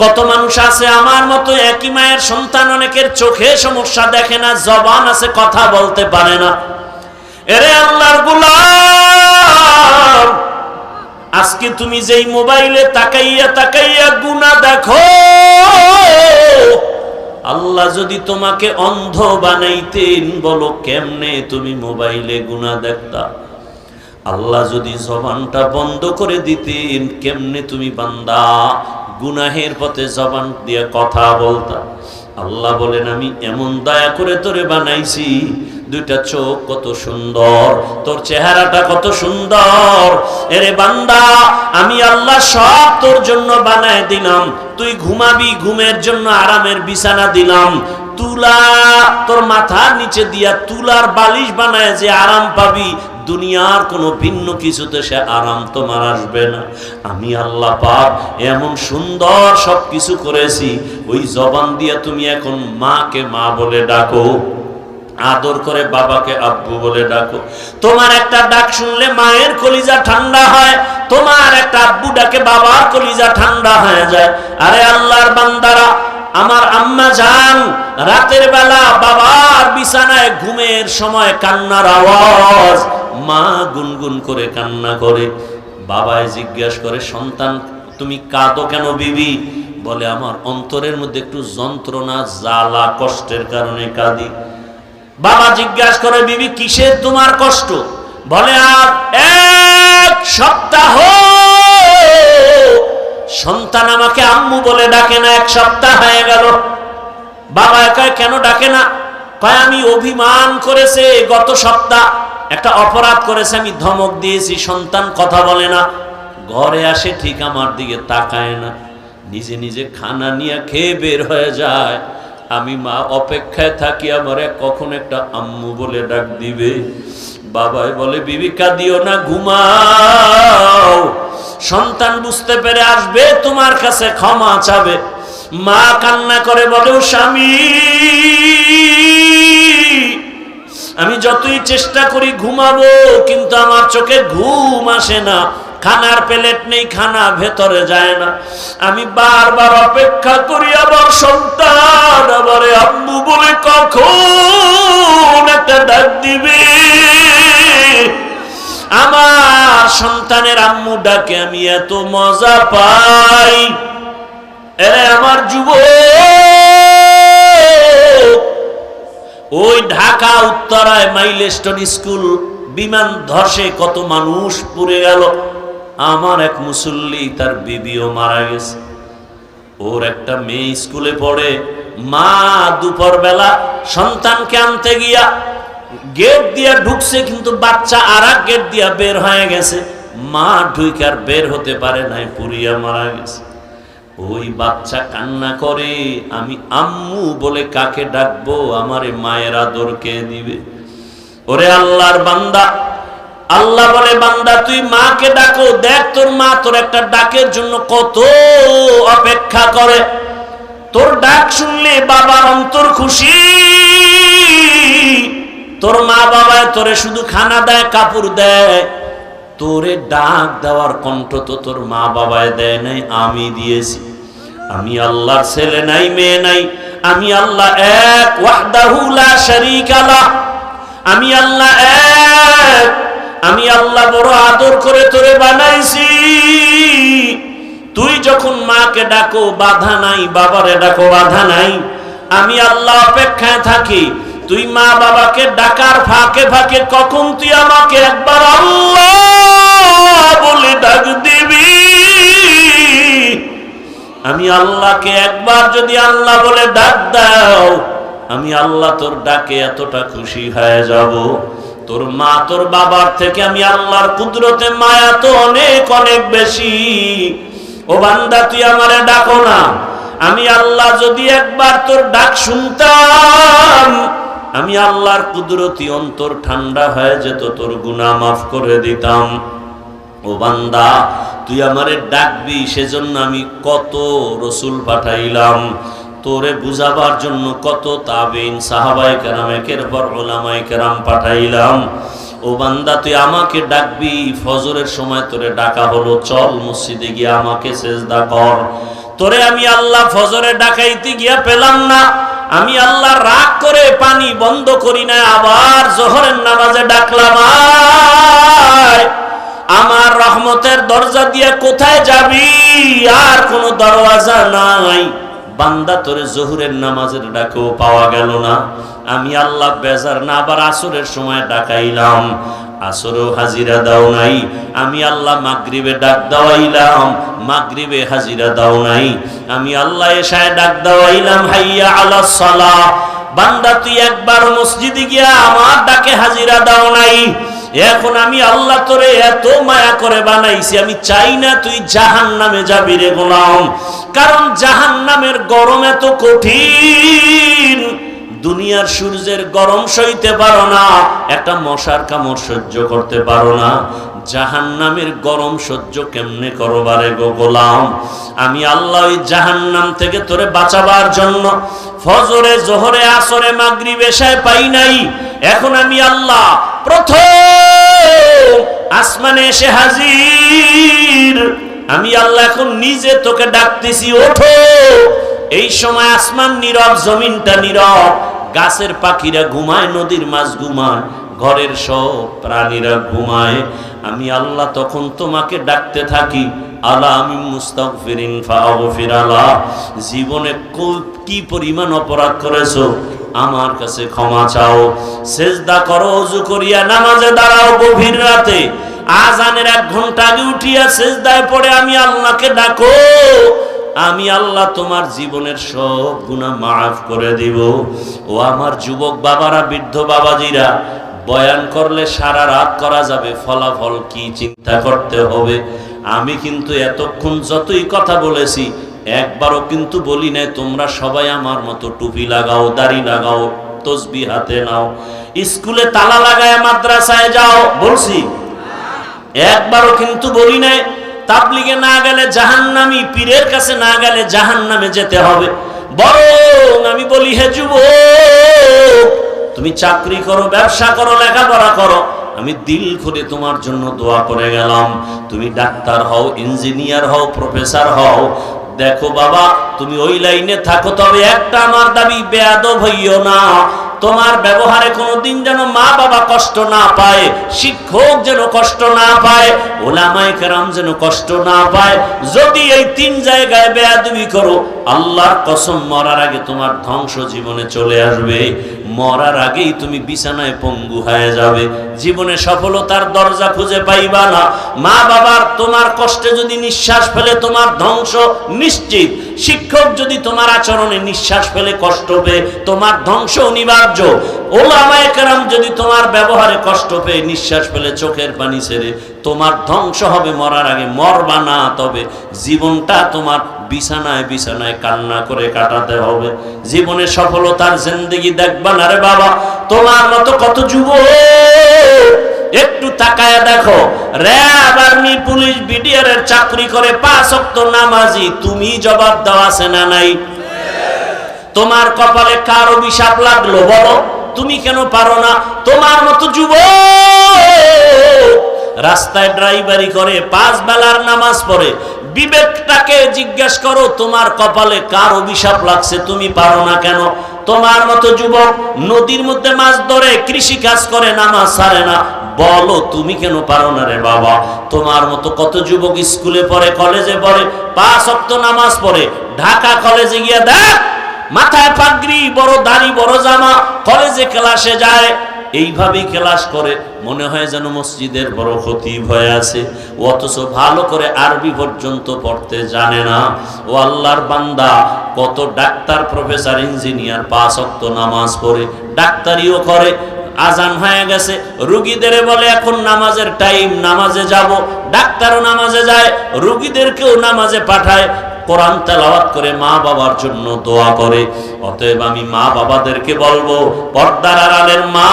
কত মানুষ আছে আমার মতো, একই মায়ের সন্তান, অনেকের চোখে সমস্যা, দেখে না, জবান আছে, কথা বলতে পারে না। এরে আল্লাহর গোলাম, আজকে তুমি যেই মোবাইলে তাকাইয়া তাকাইয়া গুনাহ দেখো, আল্লাহ যদি তোমাকে অন্ধ বানাইতেন, বলো কেমনে তুমি মোবাইলে গুনাহ দেখতা? আল্লাহ যদি জবানটা বন্ধ করে দিতেন, কেমনে তুমি বান্দা গুনাহের পথে জবান দিয়ে কথা বলতা? আল্লাহ বলেন, আমি এমন দয়া করে তোরে বানাইছি, দুইটা চোখ কত সুন্দর, তোর চেহারাটা কত সুন্দর। এরে বান্দা, আমি আল্লাহ সব তোর জন্য বানায় দিলাম। তুই ঘুমাবি, ঘুমের জন্য আরামের বিছানা দিলাম। তুলা তোর মাথার নিচে দিয়া তুলার বালিশ বানায় যে আরাম পাবি, দুনিয়ার কোনো ভিন্ন কিছুতে সে আরাম তোমার আসবে না। আমি আল্লাহ পাক এমন সুন্দর সব কিছু করেছি, ওই জবান দিয়া তুমি এখন মাকে মা বলে ডাকো, আদর করে বাবাকে আব্বু বলে ডাকো। তোমার একটা ডাক শুনলে মায়ের কলিজা ঠান্ডা হয়, তোমার একটা আব্বু ডাকে বাবার কলিজা ঠান্ডা হয়ে যায়। আরে আল্লাহর বান্দারা, আমার আম্মা জান রাতের বেলা বাবার বিছানায় ঘুমের সময় কান্নার আওয়াজ, মা গুনগুন করে কান্না করে। বাবায় জিজ্ঞাসা করে, সন্তান তুমি কাঁদো কেন বিবি? বলে, আমার অন্তরের মধ্যে একটু যন্ত্রণা, জ্বালা, কষ্টের কারণে কাঁদি। বাবা জিজ্ঞাসা করে, বিবি কিসের তোমার কষ্ট? বলে, আর 1 সপ্তাহ সন্তান আমাকে আম্মু বলে ডাকে না, 1 সপ্তাহ হয়ে গেল। বাবা কয়, কেন ডাকে না? কয়, আমি অভিমান করেছে, গত সপ্তাহ একটা অপরাধ করেছে, আমি ধমক দিয়েছি, সন্তান কথা বলে না। ঘরে আসে ঠিক আমার দিকে তাকায় না, নিজে নিজে খানা নিয়ে খেয়ে বের হয়ে যায়। আমি মা অপেক্ষায় থাকি, আমারে কখন একটা আম্মু বলে ডাক দিবে। বাবাই বলে, বিবি কাঁদিও না, ঘুমাও। সন্তান বুঝতে পেরে আসবে, তোমার কাছে ক্ষমা চাবে। মা কান্না করে বলে, ও স্বামী, আমি যতই চেষ্টা করি ঘুমাবো, কিন্তু আমার চোখে ঘুম আসে না। খানার প্লেট নেই, খানা ভেতরে যায় না। আমি বারবার অপেক্ষা করি, আবার সন্তান আমারে আম্মু বলে কখন একটা ডাক দিবে। আমার সন্তানের আম্মু ডাকে আমি এত মজা পাই। এরে আমার যুবক, ওই ঢাকা উত্তরায় মাইলস্টোন স্কুল বিমান ধসে কত মানুষ পুড়ে গেল। আমার এক মুসল্লি, তার বিবিও মারা গেছে। ওর একটা মেয়ে স্কুলে পড়ে, মা দুপুর বেলা সন্তানকে আনতে গিয়া গেট দিয়া ঢুকছে, কিন্তু বাচ্চা আর এক গেট দিয়া বের হয়ে গেছে। মা ঢুকার বের হতে পারে নাই, পুড়িয়া মারা গেছে। ওই বাচ্চা কান্না করে, আমি আম্মু বলে কাকে ডাকবো? আমারে মায়ের আদর কে দিবে? ওরে আল্লাহর বান্দা, আল্লাহ বলে, বান্দা তুই মাকে ডাকো, দেখ তোর মা তোর একটা ডাকের জন্য কত অপেক্ষা করে। তোর ডাক শুনলে বাবার অন্তর খুশি। তোর মা বাবায় তোরে শুধু খানা দেয়, কাপড় দেয়, তোরে ডাক দেওয়ার কণ্ঠ তো তোর মা বাবায় দেয় নাই, আমি দিয়েছি। আমি আল্লাহর ছেলে নাই, মেয়ে নাই। আমি আল্লাহ এক, ওয়াহদাহু লা শারীকা লাহ। আমি আল্লাহ এক। আমি আল্লাহ বড় আদর করে তোরে বানাইছি। তুই যখন মাকে ডাকো বাধা নাই, বাবারে ডাকো বাধা নাই। আমি আল্লাহ অপেক্ষায় থাকি, তুই মা বাবাকে ডাকার ফাঁকে ফাঁকে কখন তুই আমাকে একবার আল্লাহ বলে ডাক দিবি। আমি আল্লাহকে একবার যদি আল্লাহ বলে ডাক দাও, আমি আল্লাহ তোর ডাকে এতটা খুশি হয়ে যাব। তোর মা তোর বাবার থেকে আমি আল্লাহর কুদরতে মায়া তো অনেক অনেক বেশি। ও বান্দা, তুই আমারে ডাকো না। আমি আল্লাহ যদি একবার তোর ডাক শুনতাম, আমি আল্লাহর কুদরতি অন্তর ঠান্ডা হয়ে যেত, তোর গুনাহ মাফ করে দিতাম। ও বান্দা, তুই আমারে ডাকবি, সেজন্য আমি কত রসুল পাঠাইলাম, তোরে বুঝাবার জন্য কত তাবিন সাহাবায়ে কেরাম, একের পর উলামায়ে কেরাম পাঠাইলাম। ও বান্দা, তুই আমাকে ডাকবি, ফজরের সময় তোরে ডাকা হলো, চল মসজিদে গিয়ে আমাকে সেজদা কর। তোরে আমি আল্লাহ ফজরে ডাকাইতে গিয়া পেলাম না, আমি আল্লাহ রাগ করে পানি বন্ধ করি না, আবার জোহরের নামাজে ডাকলাম, আয় আমার রহমতের দরজা দিয়ে কোথায় যাবি, আর কোনো দরওয়াজা নাই। বান্দা, তোরে জোহরের নামাজের ডাকেও পাওয়া গেল না, আমি আল্লাহ বেজার না, আবার আসরের সময় ডাকাইলাম, আসরেও হাজিরা দাও নাই। আমি আল্লাহ মাগরিবে ডাক দাওয়াইলাম, মাগরিবে হাজিরা দাও নাই। আমি আল্লাহ এশায় ডাক দাওয়াইলাম, হাইয়া আলাস সালাহ। বান্দা, তুই একবার মসজিদে গিয়া আমার ডাকে হাজিরা দাও নাই। এখন আমি আল্লাহ তোরে এত মায়া করে বানাইছি, আমি চাই না তুই জাহান্নামে যাবি রে গোলাম, কারণ জাহান্নামের গরম এত কঠিন, দুনিয়ার সূর্যের গরম সইতে পারো না, একটা মশার কামড় সহ্য করতে পারো না, জাহান্নামের গরম সহ্য কেমনে করবারে গো গোলাম। আমি আল্লাহ ওই জাহান্নাম থেকে তোরে বাঁচাবার জন্য ফজরে, জোহরে, আসরে, মাগরিব, এশায় পাই নাই। এখন আমি আল্লাহ প্রথম আসমানে এসে হাজির, আমি আল্লাহ এখন নিজে তোকে ডাকতেছি, ওঠো। এই সময় আসমান নীরব, জমিনটা নীরব, গাছের পাখিরা ঘুমায়, নদীর মাছ ঘুমায়, ঘরের সব প্রাণীরা ঘুমায়। আমি আল্লাহ তখন তোমাকে ডাকতে থাকি, আলা আমি মুস্তাগফিরিন ফাগফির আলা, জীবনে কি পরিমাণ অপরাধ করেছো, আমার কাছে ক্ষমা চাও। সেজদা করো, ওযু করিয়া নামাজে দাঁড়াও, গভীর রাতে আজানের 1 ঘন্টা আগে উঠিয়া সেজদায় পড়ে আমি আল্লাহকে ডাকো, আমি আল্লাহ তোমার জীবনের সব গুনাহ মাফ করে দিব। ও আমার যুবক বাবারা, বৃদ্ধ বাবাজিরা, বয়ান করলে সারা রাত করা যাবে, ফলাফল কি চিন্তা করতে হবে। আমি কিন্তু এতক্ষণ যতই কথা বলেছি, একবারও কিন্তু বলি নাই তোমরা সবাই আমার মতো টুপি লাগাও, দাড়ি লাগাও, তসবিহ হাতে নাও, স্কুলে তালা লাগায় মাদ্রাসায় যাও, বলছি? একবারও কিন্তু বলি নাই তাবলিগে না গেলে জাহান্নামী, পীরের কাছে না গেলে জাহান্নামে যেতে হবে। বরং আমি বলি, হে যুবক, তুমি চাকরি করো, ব্যবসা করো, লেখাপড়া করো, আমি দিল করে তোমার জন্য দোয়া করে গেলাম। তুমি ডাক্তার হও, ইঞ্জিনিয়ার হও, প্রফেসর হও, দেখো বাবা তুমি ওই লাইনে থাকো, তবে একটা আমার দাবি, বেয়াদব হইও না। তোমার ব্যবহারে কোনোদিন যেন মা বাবা কষ্ট না পায়, শিক্ষক যেন কষ্ট না পায়, ওলামায়ে কেরাম যেন কষ্ট না পায়। যদি এই 3 জায়গায় বেয়াদবি করো, আল্লাহর কসম মরার আগে তোমার ধ্বংস জীবনে চলে আসবে। মরার আগেই তুমি বিছানায় পঙ্গু হয়ে যাবে, জীবনে সফলতার দরজা খুঁজে পাইবা না। মা বাবার তোমার কষ্টে যদি নিঃশ্বাস ফেলে, তোমার ধ্বংস নিশ্চিত। শিক্ষক যদি তোমার আচরণে নিঃশ্বাস ফেলে, কষ্ট পেয়ে, তোমার ধ্বংস অনিবার্য। ওলামায়ে কেরাম যদি তোমার ব্যবহারে কষ্ট পেয়ে, নিঃশ্বাস ফেলে, চোখের পানি ছেড়ে, তোমার ধ্বংস হবে। মরার আগে মরবা না, তবে জীবনটা তোমার বিছানায় বিছানায় কান্না করে কাটাতে হবে। জীবনে সফলতার জিন্দেগি দেখবা না রে বাবা। তোমার মতো কত যুবক, একটু তাকায় দেখো, র‍্যাব, আর্মি, পুলিশ, বিডিআর এর চাকরি করে, 5 ওয়াক্ত নামাজি, তুমি জবাব দাও আছে না নাই? তোমার কপালে কার অভিশাপ লাগলো বলো? তুমি কেন পারো না? তোমার মতো যুবক রাস্তায় ড্রাইভারি করে, 5 বেলার নামাজ পড়ে, বিবেকটাকে জিজ্ঞেস করো, তোমার কপালে কার অভিশাপ লাগছে, তুমি পারো না কেন? তোমার মতো যুবক নদীর মধ্যে মাছ ধরে, কৃষি কাজ করে, নামাজ ছাড়ে না, বলো তুমি কেন পারো না রে বাবা? তোমার মতো কত যুবক স্কুলে পড়ে, কলেজে পড়ে, 5 ওয়াক্ত নামাজ পড়ে, ঢাকা কলেজে গিয়ে দেখ, মাথায় পাগড়ি, বড় দাড়ি, বড় জামা, কলেজে ক্লাসে যায়, এইভাবেই ক্লাস করে, মনে হয় যেন মসজিদের বড় খতিব হয়ে আছে, অথচ ভালো করে আরবি পর্যন্ত পড়তে জানে না। ও আল্লাহর বান্দা, কত ডাক্তার, প্রফেসর, ইঞ্জিনিয়ার 5 ওয়াক্ত নামাজ পড়ে, ডাক্তারিও করে, আজান হয়ে গেছে, রোগীদের বলে এখন নামাজের টাইম, নামাজে যাব, ডাক্তারও নামাজে যায়, রোগীদেরকেও নামাজে পাঠায়, কোরআন তেলাওয়াত করে মা বাবার জন্য দোয়া করে। অতএব আমি মা বাবাদেরকে বলবো, পর্দার আড়ালের মা,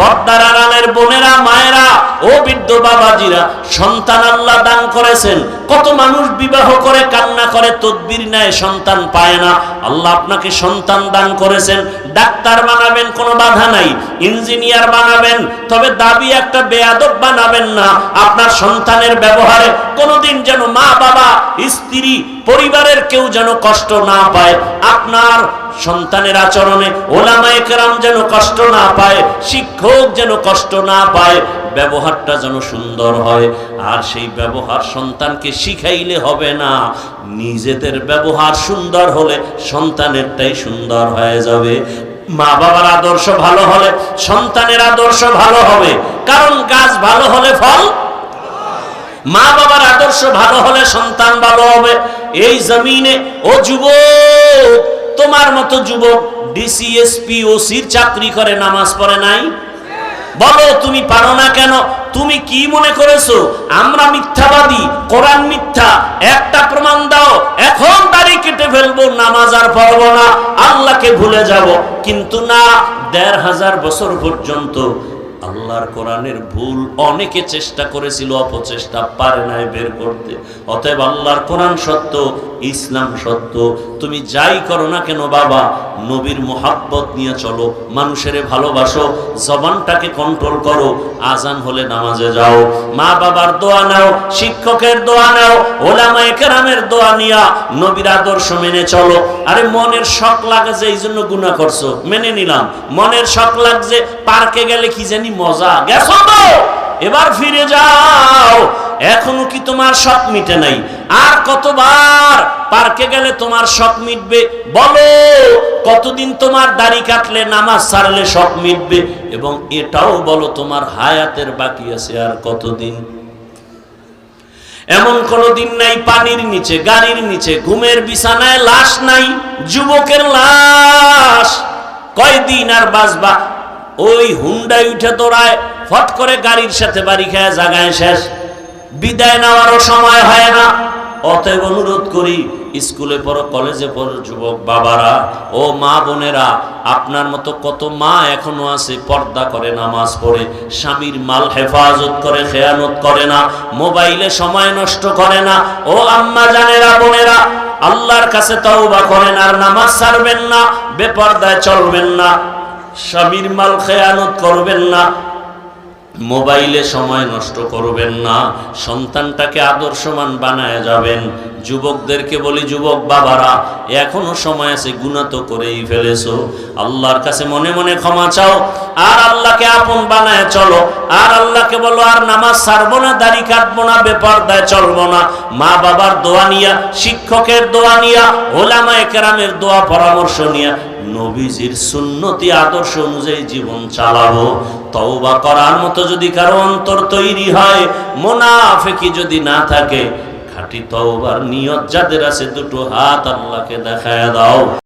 পর্দার আড়ালের বোনেরা, মায়েরা, ও বৃদ্ধ বাবাজিরা, সন্তান আল্লাহ দান করেছেন। কত মানুষ বিবাহ করে কান্না করে, তদবির নেয়, সন্তান পায় না। আল্লাহ আপনাকে সন্তান দান করেছেন। ডাক্তার বানাবেন, কোনো বাধা নাই। ইঞ্জিনিয়ার বানাবেন, তবে দাবি একটা বেয়াদব বানাবেন না। আপনার সন্তানের ব্যবহারে কোনোদিন যেন মা বাবা, স্ত্রী, পরিবারের কেউ যেন কষ্ট না পায়। আপনার সন্তানের আচরণে ওলামায়ে কেরাম যেন কষ্ট না পায়, শিক্ষক যেন কষ্ট না পায়। ব্যবহারটা যেন সুন্দর হয়। আর সেই ব্যবহার সন্তানকে শিখাইলে হবে না, নিজেদের ব্যবহার সুন্দর হলে সন্তানেরটাই সুন্দর হয়ে যাবে। মা বাবার আদর্শ ভালো হলে সন্তানের আদর্শ ভালো হবে, কারণ গাছ ভালো হলে ফল। মা বাবার আদর্শ ভালো হলে সন্তান ভালো হবে। এই জমিনে ও যুবক, তোমার মতো যুবক ডিসি, এসপি, ওসির চাকরি করে, নামাজ পড়ে নাই? বলো, তুমি পারো না কেন? তুমি কি মনে করেছো আমরা মিথ্যাবাদী, কোরআন মিথ্যা? একটা প্রমাণ দাও, এখন দাড়ি কেটে ফেলবো, নামাজ আর পড়বো না, আল্লাহকে ভুলে যাব। কিন্তু না, ১৫০০ বছর পর্যন্ত আল্লাহর কোরআনের ভুল অনেকে চেষ্টা করেছিল, অপচেষ্টা পারে নাই বের করতে। অতএব আল্লাহর কোরআন সত্য, ইসলাম সত্য। তুমি যাই করো না কেন বাবা, নবীর মোহাব্বত নিয়ে চলো, মানুষের ভালোবাসো, জবানটাকে কন্ট্রোল করো। আজান হলে নামাজে যাও, মা বাবার দোয়া নাও, শিক্ষকের দোয়া নাও, ওলামায়ে কেরামের দোয়া নিয়া নবীর আদর্শ মেনে চলো। আরে মনের শখ লাগে যে এই জন্য গুনাহ করছো, মেনে নিলাম। মনের শখ লাগছে পার্কে গেলে কি জানি মজা, গেছো তো, এবার ফিরে যাও। এখনো কি তোমার শখ মিটে নাই? আর কতবার পার্কে গেলে তোমার শখ মিটবে? বলো, কতদিন তোমার দাড়ি কাটলে, নামাজ ছাড়লে শখ মিটবে? এবং এটাও বলো, তোমার হায়াতের বাকি আছে আর কতদিন? এমন কোন দিন নাই পানির নিচে, গাড়ির নিচে, ঘুমের বিছানায় লাশ নাই, যুবকের লাশ। কয়দিন আর বাঁচবা? ওই হুন্ডায় উঠে দৌড়ায়, ফট করে গাড়ির সাথে বাড়ি খায়, জায়গায় শেষ, বিদায় নেওয়ারও সময় হয় না। অতএব অনুরোধ করি, স্কুলে পড়ো, কলেজে পড়ো যুবক বাবারা, ও মা বোনেরা, আপনার মতো কত মা এখনো আছে, পর্দা করে, নামাজ পড়ে, স্বামীর মাল হেফাজত করে, খেয়ানত করে না, মোবাইলে সময় নষ্ট করে না। ও আম্মা জানেরা, বোনেরা, আল্লাহর কাছে তওবা করেন, আর নামাজ ছাড়বেন না, বেপর্দায় চলবেন না, স্বামীর মাল খেয়ানত করবেন না, মোবাইলে সময় নষ্ট করবেন না, সন্তানটাকে আদর্শমান বানায় যাবেন। যুবকদেরকে বলি, যুবক বাবারা, এখনো সময় আছে, গুনাহ তো করেই ফেলেছো। আল্লাহর কাছে মনে মনে ক্ষমা চাও, আর আল্লাহকে আপন বানায় চলো। আর আল্লাহকে বলো, আর নামাজ ছাড়বো না, দাড়ি কাটবো না, বেপর্দায় চলবো না। মা বাবার দোয়া নিয়া, শিক্ষকের দোয়া নিয়া, ওলামায়ে কেরামের দোয়া পরামর্শ নিয়া নবীজির সুন্নতি আদর্শ অনুযায়ী জীবন চালাবো। তওবা করার মতো যদি কারো অন্তর তৈরি হয়, মুনাফিকি যদি না থাকে, খাঁটি তওবার নিয়ত যাদের আছে, দুটো হাত আল্লাহকে দেখায় দাও।